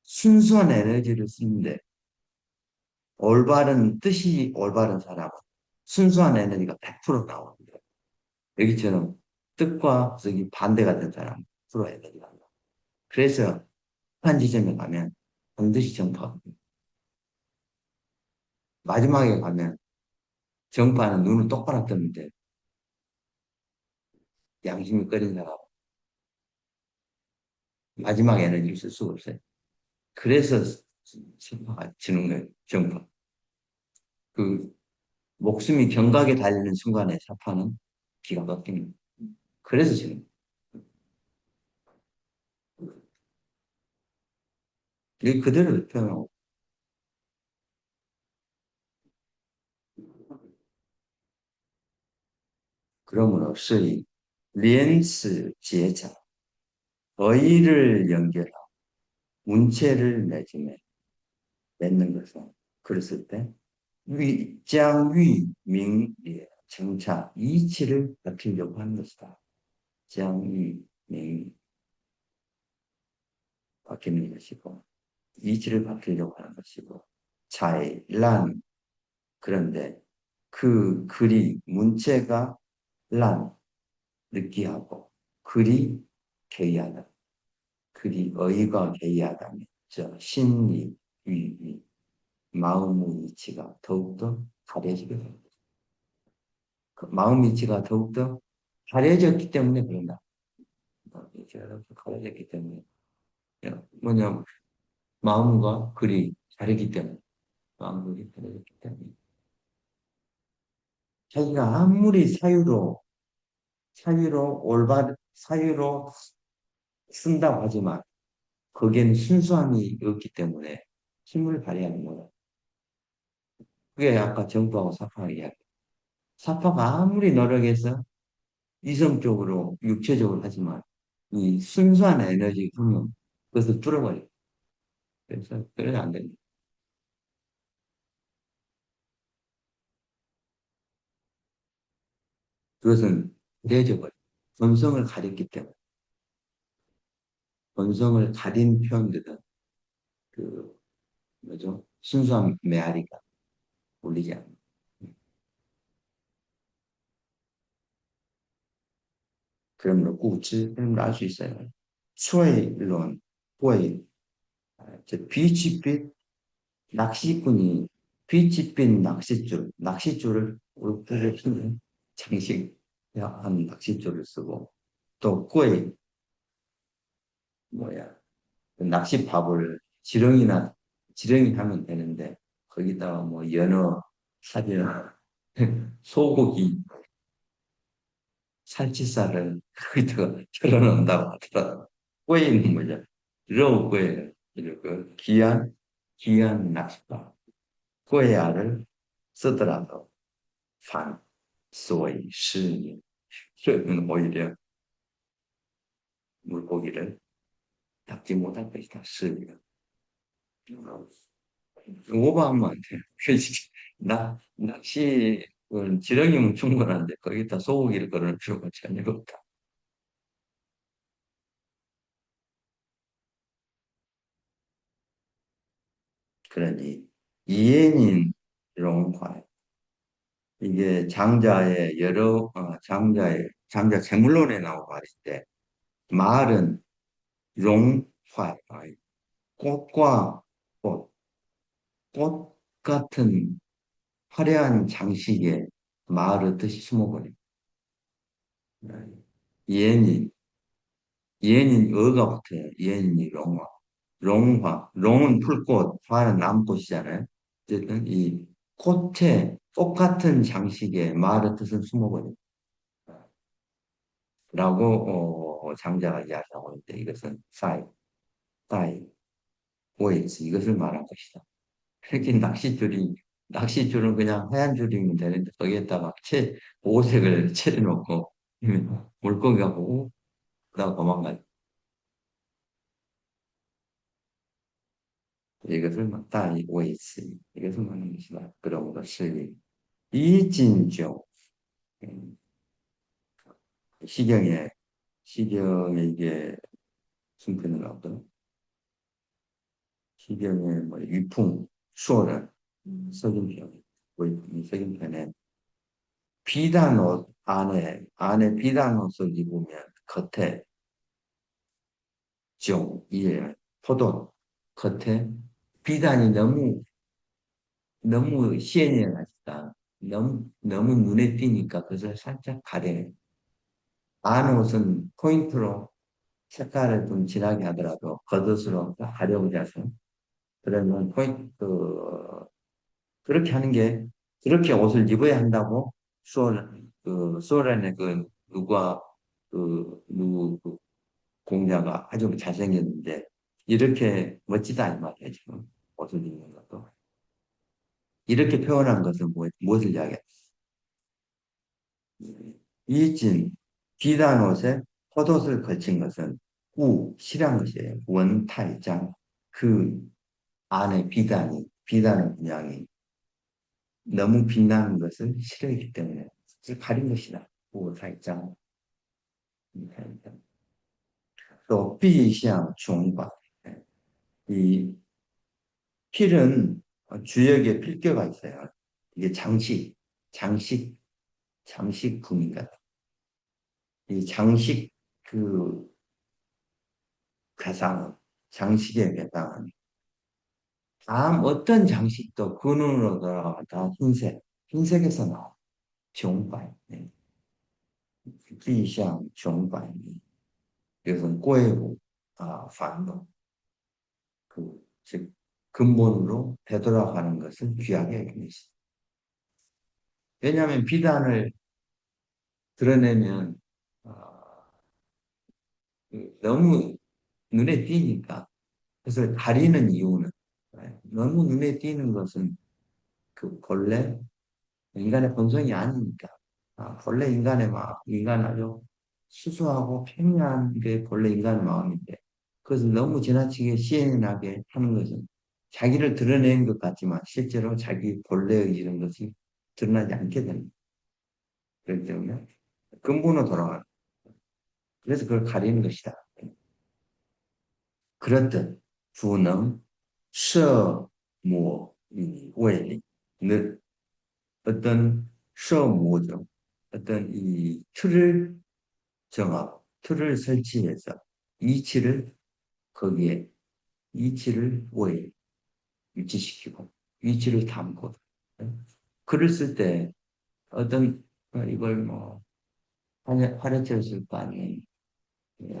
순수한 에너지를 쓰는데 뜻이 올바른 사람은 순수한 에너지가 100% 나오는데 여기처럼 뜻과 저기 반대가 된 사람은 100% 에너지가 나와. 그래서 극한 지점에 가면 반드시 정파가 마지막에 가면 정파는 눈을 똑바로 뜨는데 양심이 꺼린 사람 마지막 에너지를 쓸 수가 없어요. 그래서 정파가 지는 거예요. 정파. 그 목숨이 경각에 달리는 순간에 사파는 기가 막힙니다. 그래서 지는 거예요. 이 그대로 표현하고 그러므로 이 렌스 제자 어의를 연결하고 문체를 맺는 것은 그랬을 때 장위명예 정차 이치를 밝히려고 하는 것이다. 장위명이 밝히는 것이고 이치를 밝히려고 하는 것이고 차이란 그런데 그 글이 문체가 란 느끼하고 글이 개이하다. 글이 어의가 개이하다면 저 심리, 위, 마음의 이치가 더욱더 가려지게 됩니다. 그 마음 이치가 더욱더 가려졌기 때문에 그런다. 이치가 더욱더 가려졌기 때문에 뭐냐면 마음과 글이 다르기 때문에 마음과 글이 다르기 때문에 자기가 아무리 사유로 쓴다고 하지만 거기에는 순수함이 없기 때문에 힘을 발휘하는 거예요. 그게 아까 정부하고 사파의 이야기. 사파가 아무리 노력해서 이성적으로, 육체적으로 하지만 이 순수한 에너지 흐름, 그것을 뚫어버려요. 그래서 안 됩니다. 그것은 내져버려요. 본성을 가렸기 때문에. 본성을 가린 표현들은 그, 뭐죠? 순수한 메아리가 울리지 않는. 그러므로 그러므로 알 수 있어요. 추이론, 후이, 빛이 빛, 낚시꾼이 빛이 빛 낚싯줄을 울프를 피는 장식한 낚싯줄을 쓰고 또 꾸이 뭐야 그 낚싯밥을 지렁이 하면 되는데 거기다가 뭐 연어, 사별, 소고기, 살치살을 거기다가 절어넣는다고 하더라고요. 꾸이는 뭐냐 러우 꾸이예요. 그 귀한 낚싯밥 꾸이야를 쓰더라도 반, 소위, 시, 그러면 오히려 물고기를 잡지 못할 것이다. 시리가. 오버하면 안 돼요. 낚시는 지렁이면 충분한데 거기다 소고기를 걸을 필요가 전혀 없다. 그러니 이해인 롱화 이게 장자 제물론에 나온 말인데 말은 롱화 꽃과 꽃, 꽃 같은 화려한 장식에 마을의 뜻이 숨어버립니다. 예니, 예니 어가 붙어요. 예니 롱어. 롱화, 롱은 풀꽃, 화는 나무꽃이잖아요. 어쨌든 이 꽃에 똑같은 장식에 말의 뜻은 숨어버려. 라고 장자가 이야기하고 있는데 이것은 사이, 오에이스 이것을 말한 것이다. 이렇게 낚싯줄은 그냥 하얀 줄이면 되는데 거기에다가 보호색을 칠해놓고 물고기가 보고 그다가 도망가요. 이것을 다이 오에이스 이것을 말하는 것이다. 그러므로 실리 이진종 시경에 시경에 이게 순편을 나오거든. 시경에 뭐 위풍 수어를 석인편 이 석인편에 비단 옷 안에 비단 옷을 입으면 겉에 이에 포도 겉에 비단이 너무 시원해가지고 너무 눈에 띄니까 그것을 살짝 가려. 안 옷은 포인트로 색깔을 좀 진하게 하더라도 겉옷으로 가려고 해서 그러면 그렇게 하는 게 그렇게 옷을 입어야 한다고 수월한의 누구 공자가 아주 잘생겼는데 이렇게 멋지다 이 말이에요 지금 옷을 입는 것도 이렇게 표현한 것은 무엇을 이야기해? 이진 비단 옷에 겉옷을 걸친 것은 실한 것이에요. 원타이장 그 안에 비단의 분양이 너무 빛나는 것을 싫어했기 때문에 그걸 가린 것이다. 우타이장 또 비시양 중과 이 필은 주역에 필겨가 있어요. 이게 장식, 장식품인가? 이 장식 그 가상, 장식의 가상. 다음 어떤 장식도 근원으로 돌아가 다 흰색에서 나와. 종발, 비상 종발. 이것은 꼬에고 반도. 즉 근본으로 되돌아가는 것을 귀하게 여깁니다. 왜냐하면 비단을 드러내면 어, 너무 눈에 띄니까 그래서 가리는 이유는 너무 눈에 띄는 것은 그 본래 인간의 본성이 아니니까 본래 인간 아주 수수하고 평이한 게 본래 인간의 마음인데 그것을 너무 지나치게 시인하게 하는 것은 자기를 드러내는 것 같지만 실제로 자기 본래의 이런 것이 드러나지 않게 됩니다. 그렇기 때문에 근본으로 돌아가는 그래서 그걸 가리는 것이다. 그렇듯 부능, 셔모, 외리, 어떤 셔모죠. 어떤 이 틀을 설치해서 이치를 거기에 이치를 왜 위치시키고 위치를 담고 글을 쓸 때 어떤 이걸 뭐 화려체를 쓸 거 아니에요.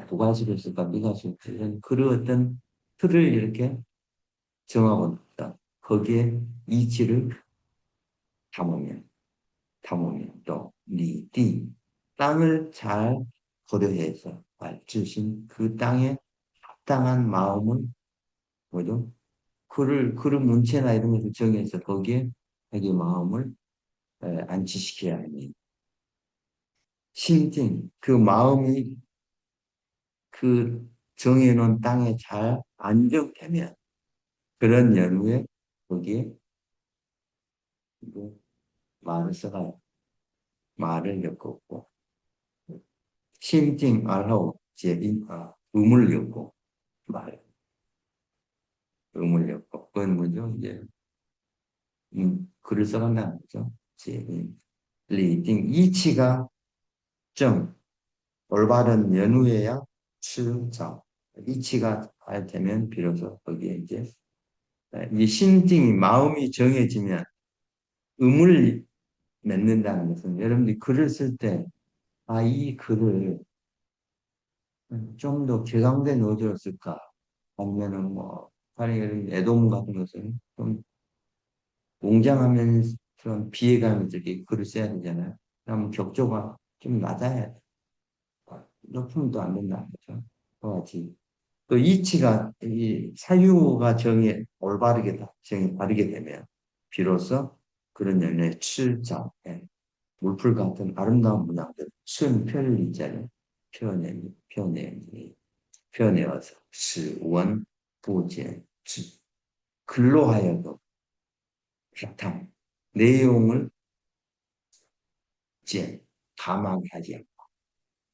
도가시를 쓸까 미가시를 쓸까 그 어떤 틀을 이렇게 정하고 있다. 거기에 이치를 담으면 또 리디 땅을 잘 고려해서 발주신 그 땅에 합당한 마음을 뭐죠? 글을 문체나 이런 것을 정해서 거기에 자기 마음을 안치시켜야 하니 신진 그 마음이 그 정해놓은 땅에 잘 안정되면 그런 연후에 거기에 말을 써가요. 말을 엮었고 심징 알하오 음을 엮고 말 음을 엮고 그건 뭐죠? 이제 글을 써간다는 거죠. 리딩 이치가 정 올바른 연후에야 추정 이치가 잘 되면 비로소 거기에 이제 이 심증이 마음이 정해지면 음을 맺는다는 것은 여러분들이 글을 쓸 때 이 글을 좀 더 격앙돼 넣어줬을까 아니면은 뭐, 아니, 애도문 같은 것은 좀 웅장하면서 비애감 있게 글을 써야 되잖아요. 그러면 격조가 좀 낮아야 돼. 높으면 또 안 된다는 거죠. 그와 같이. 또 이치가, 이 사유가 정이 올바르게, 정이 바르게 되면, 비로소 그런 연의 칠자, 물풀 같은 아름다운 문양들, 춘 표를 있잖아요. 표현해서, 시, 원, 부제, 지. 글로 하여금 바탕, 내용을 이제 감하게 하지 않고,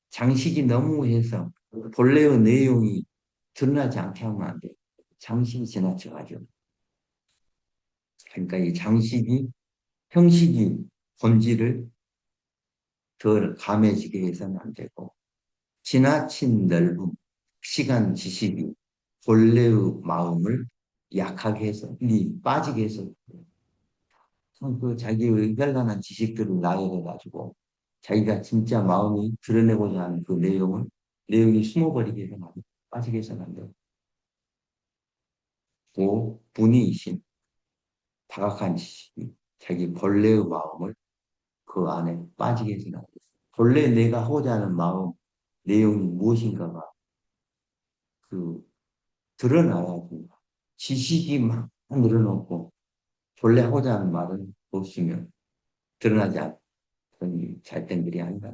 장식이 너무 해서 본래의 내용이 드러나지 않게 하면 안 돼. 장식이 지나쳐가지고. 그러니까 이 장식이, 형식이 본질을 더 감해지게 해서는 안 되고, 지나친 넓음, 시간 지식이 본래의 마음을 약하게 해서, 빠지게 해서, 그 자기의 의결단한 지식들을 나열해가지고, 자기가 진짜 마음이 드러내고자 하는 그 내용이 숨어버리게 해서는 안 돼. 빠지게 해서는 안 돼. 고, 분이이신, 다각한 지식이 자기 본래의 마음을 그 안에 빠지게 해서는 안 돼. 본래 내가 하고자 하는 마음, 내용이 무엇인가가 그 드러나야지. 지식이 막 늘어놓고 본래 하고자 하는 말은 없으면 드러나지 않는 잘된 글이 아닌가.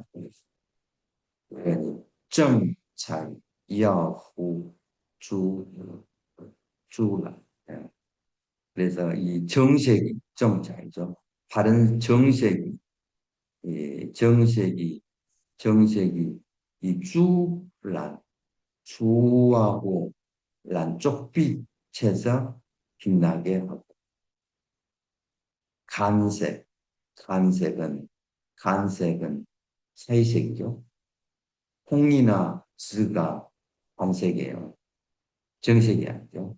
그러니 점, 잘, 야, 후, 주, 주라. 예. 그래서 이 정색이 좀 잘죠. 바른 정색이, 정색이 이 주하고 란 쪽빛에서 빛나게 하고, 간색, 간색은, 간색은 새색이죠. 홍이나 즈가 간색이에요. 정색이 아니죠.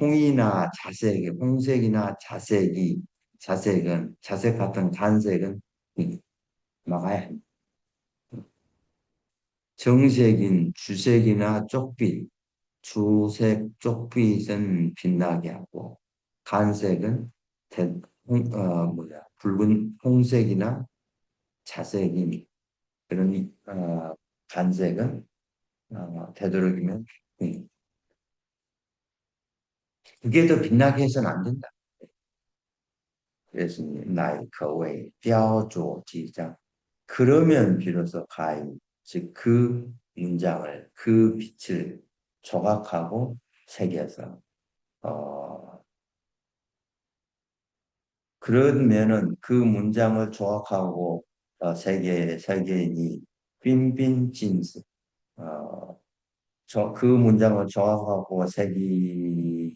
홍이나 자색, 홍색이나 자색 같은 간색은 막아야 합니다. 정색인 주색이나 쪽빛, 주색, 쪽빛은 빛나게 하고, 간색은 붉은 홍색이나 자색인 그런 간색은 되도록이면 그게 더 빛나게 해서는 안 된다. 그래서 나의 거웨이 雕琢기장 그러면 비로소 가히 즉그 문장을 그 빛을 조각하고 새겨서 그러면은 그 문장을 조각하고 세계인이 빈빈진스 그 문장을 조각하고 새기면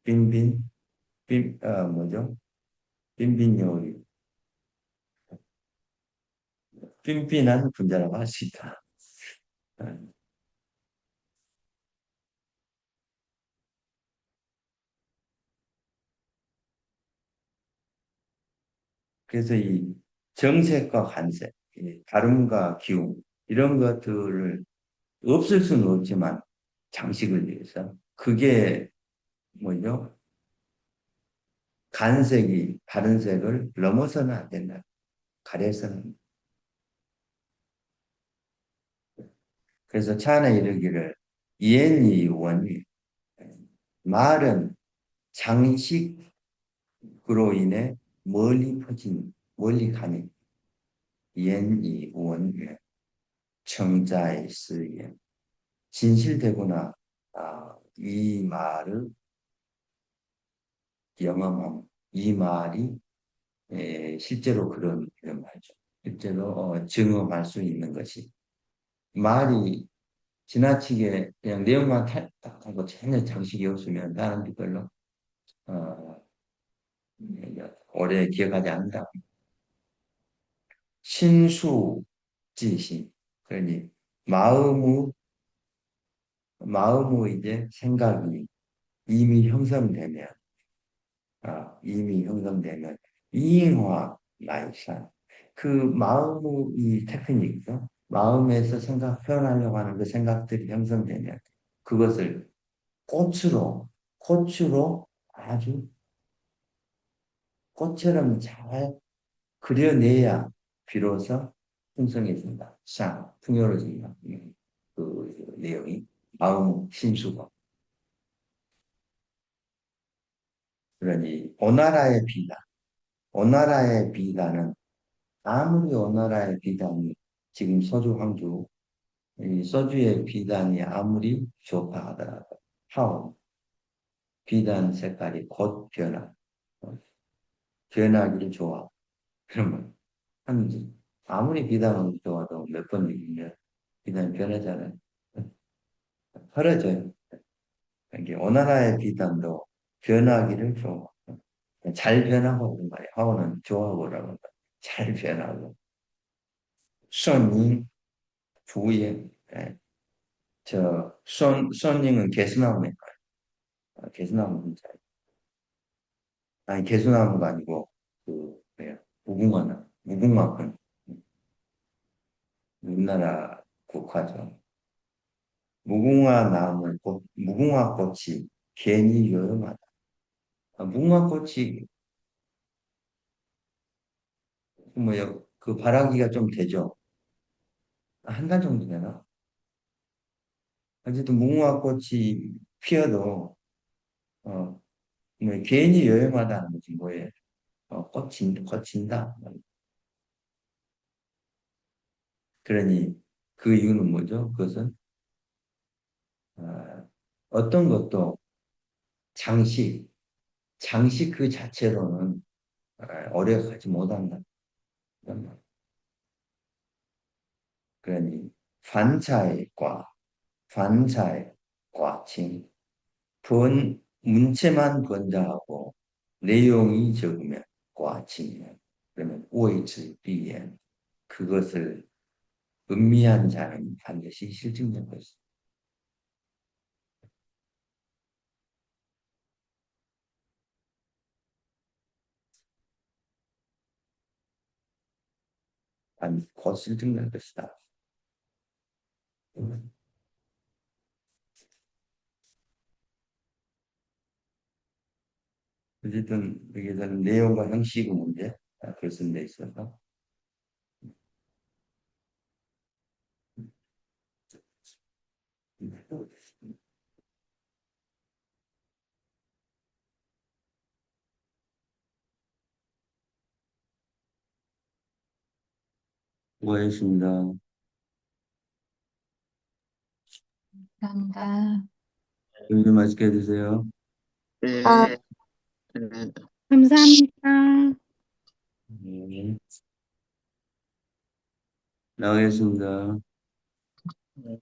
빈빈 뭐죠? 빈빈 요리 빈빈한 분자라고 할 수 있다. 어, 그래서 이 정색과 간색, 이 발음과 기움 이런 것들을 없을 수는 없지만 장식을 위해서 그게 뭐죠? 간색이 바른 색을 넘어서는 안 된다. 가려서는. 그래서 차안에 이르기를 이엔이 원이 말은 장식으로 인해 멀리 가니 이엔이 원이 청자의 쓰에 진실되구나. 이 말을 경험함. 이 말이 실제로 그런 말이죠. 실제로 증언할 수 있는 것이 말이 지나치게 그냥 내용만 딱하고 전혀 장식이 없으면 사람들이 별로 어, 오래 기억하지 않는다. 신수지신 그러니 마음의 이제 생각이 이미 형성되면 이잉화 나이사 그 마음의 이 테크닉이죠. 마음에서 표현하려고 하는 그 생각들이 형성되면 그것을 꽃으로 아주 꽃처럼 잘 그려내야 비로소 풍성해진다. 풍요로워진다. 그 내용이 마음 심수고. 그러니 오나라의 비단은 아무리 오나라의 비단이 지금 소주 황주 이 소주의 비단이 아무리 좋다 하더라도 하오 비단 색깔이 곧 변하기를 좋아. 그러면 하는지 아무리 비단은 좋아도 몇 번 이기면 비단이 변하잖아요. 흐려져요. 이게 오나라의 비단도 변하기를 좋아. 잘 변하고 그런 말이야. 하오는 좋아하고라고 잘 변하고. 손이 부에 손님은 개수나무니까 개수나무 문자 아니 개수나무가 아니고 그 뭐야 무궁화꽃 우리나라 국화죠. 무궁화꽃이 괜히 요염하다. 무궁화꽃이 뭐요 그 바라기가 좀 되죠. 한 달 정도 되나? 어쨌든 무궁화꽃이 피어도 어, 뭐 괜히 요염하다는 거지 뭐예요? 꽂힌다. 그러니 그 이유는 뭐죠? 그것은 어떤 것도 장식, 장식 그 자체로는 오래 가지 못한다. 그러니 관차의 관차의 과칭, 문체만 번자하고 내용이 적으면 과칭이면 그러면 오이지 비言그것을 음미한 자는 반드시 실증된 것이다. 곧 실증될 것이다. 어쨌든 여기서는 내용과 형식의 문제 결선돼 있어서 수고하셨습니다. 감사합니다. 요즘 맛있게 드세요. 아, 네, 네. 감사합니다. 네. 나가겠습니다. 네.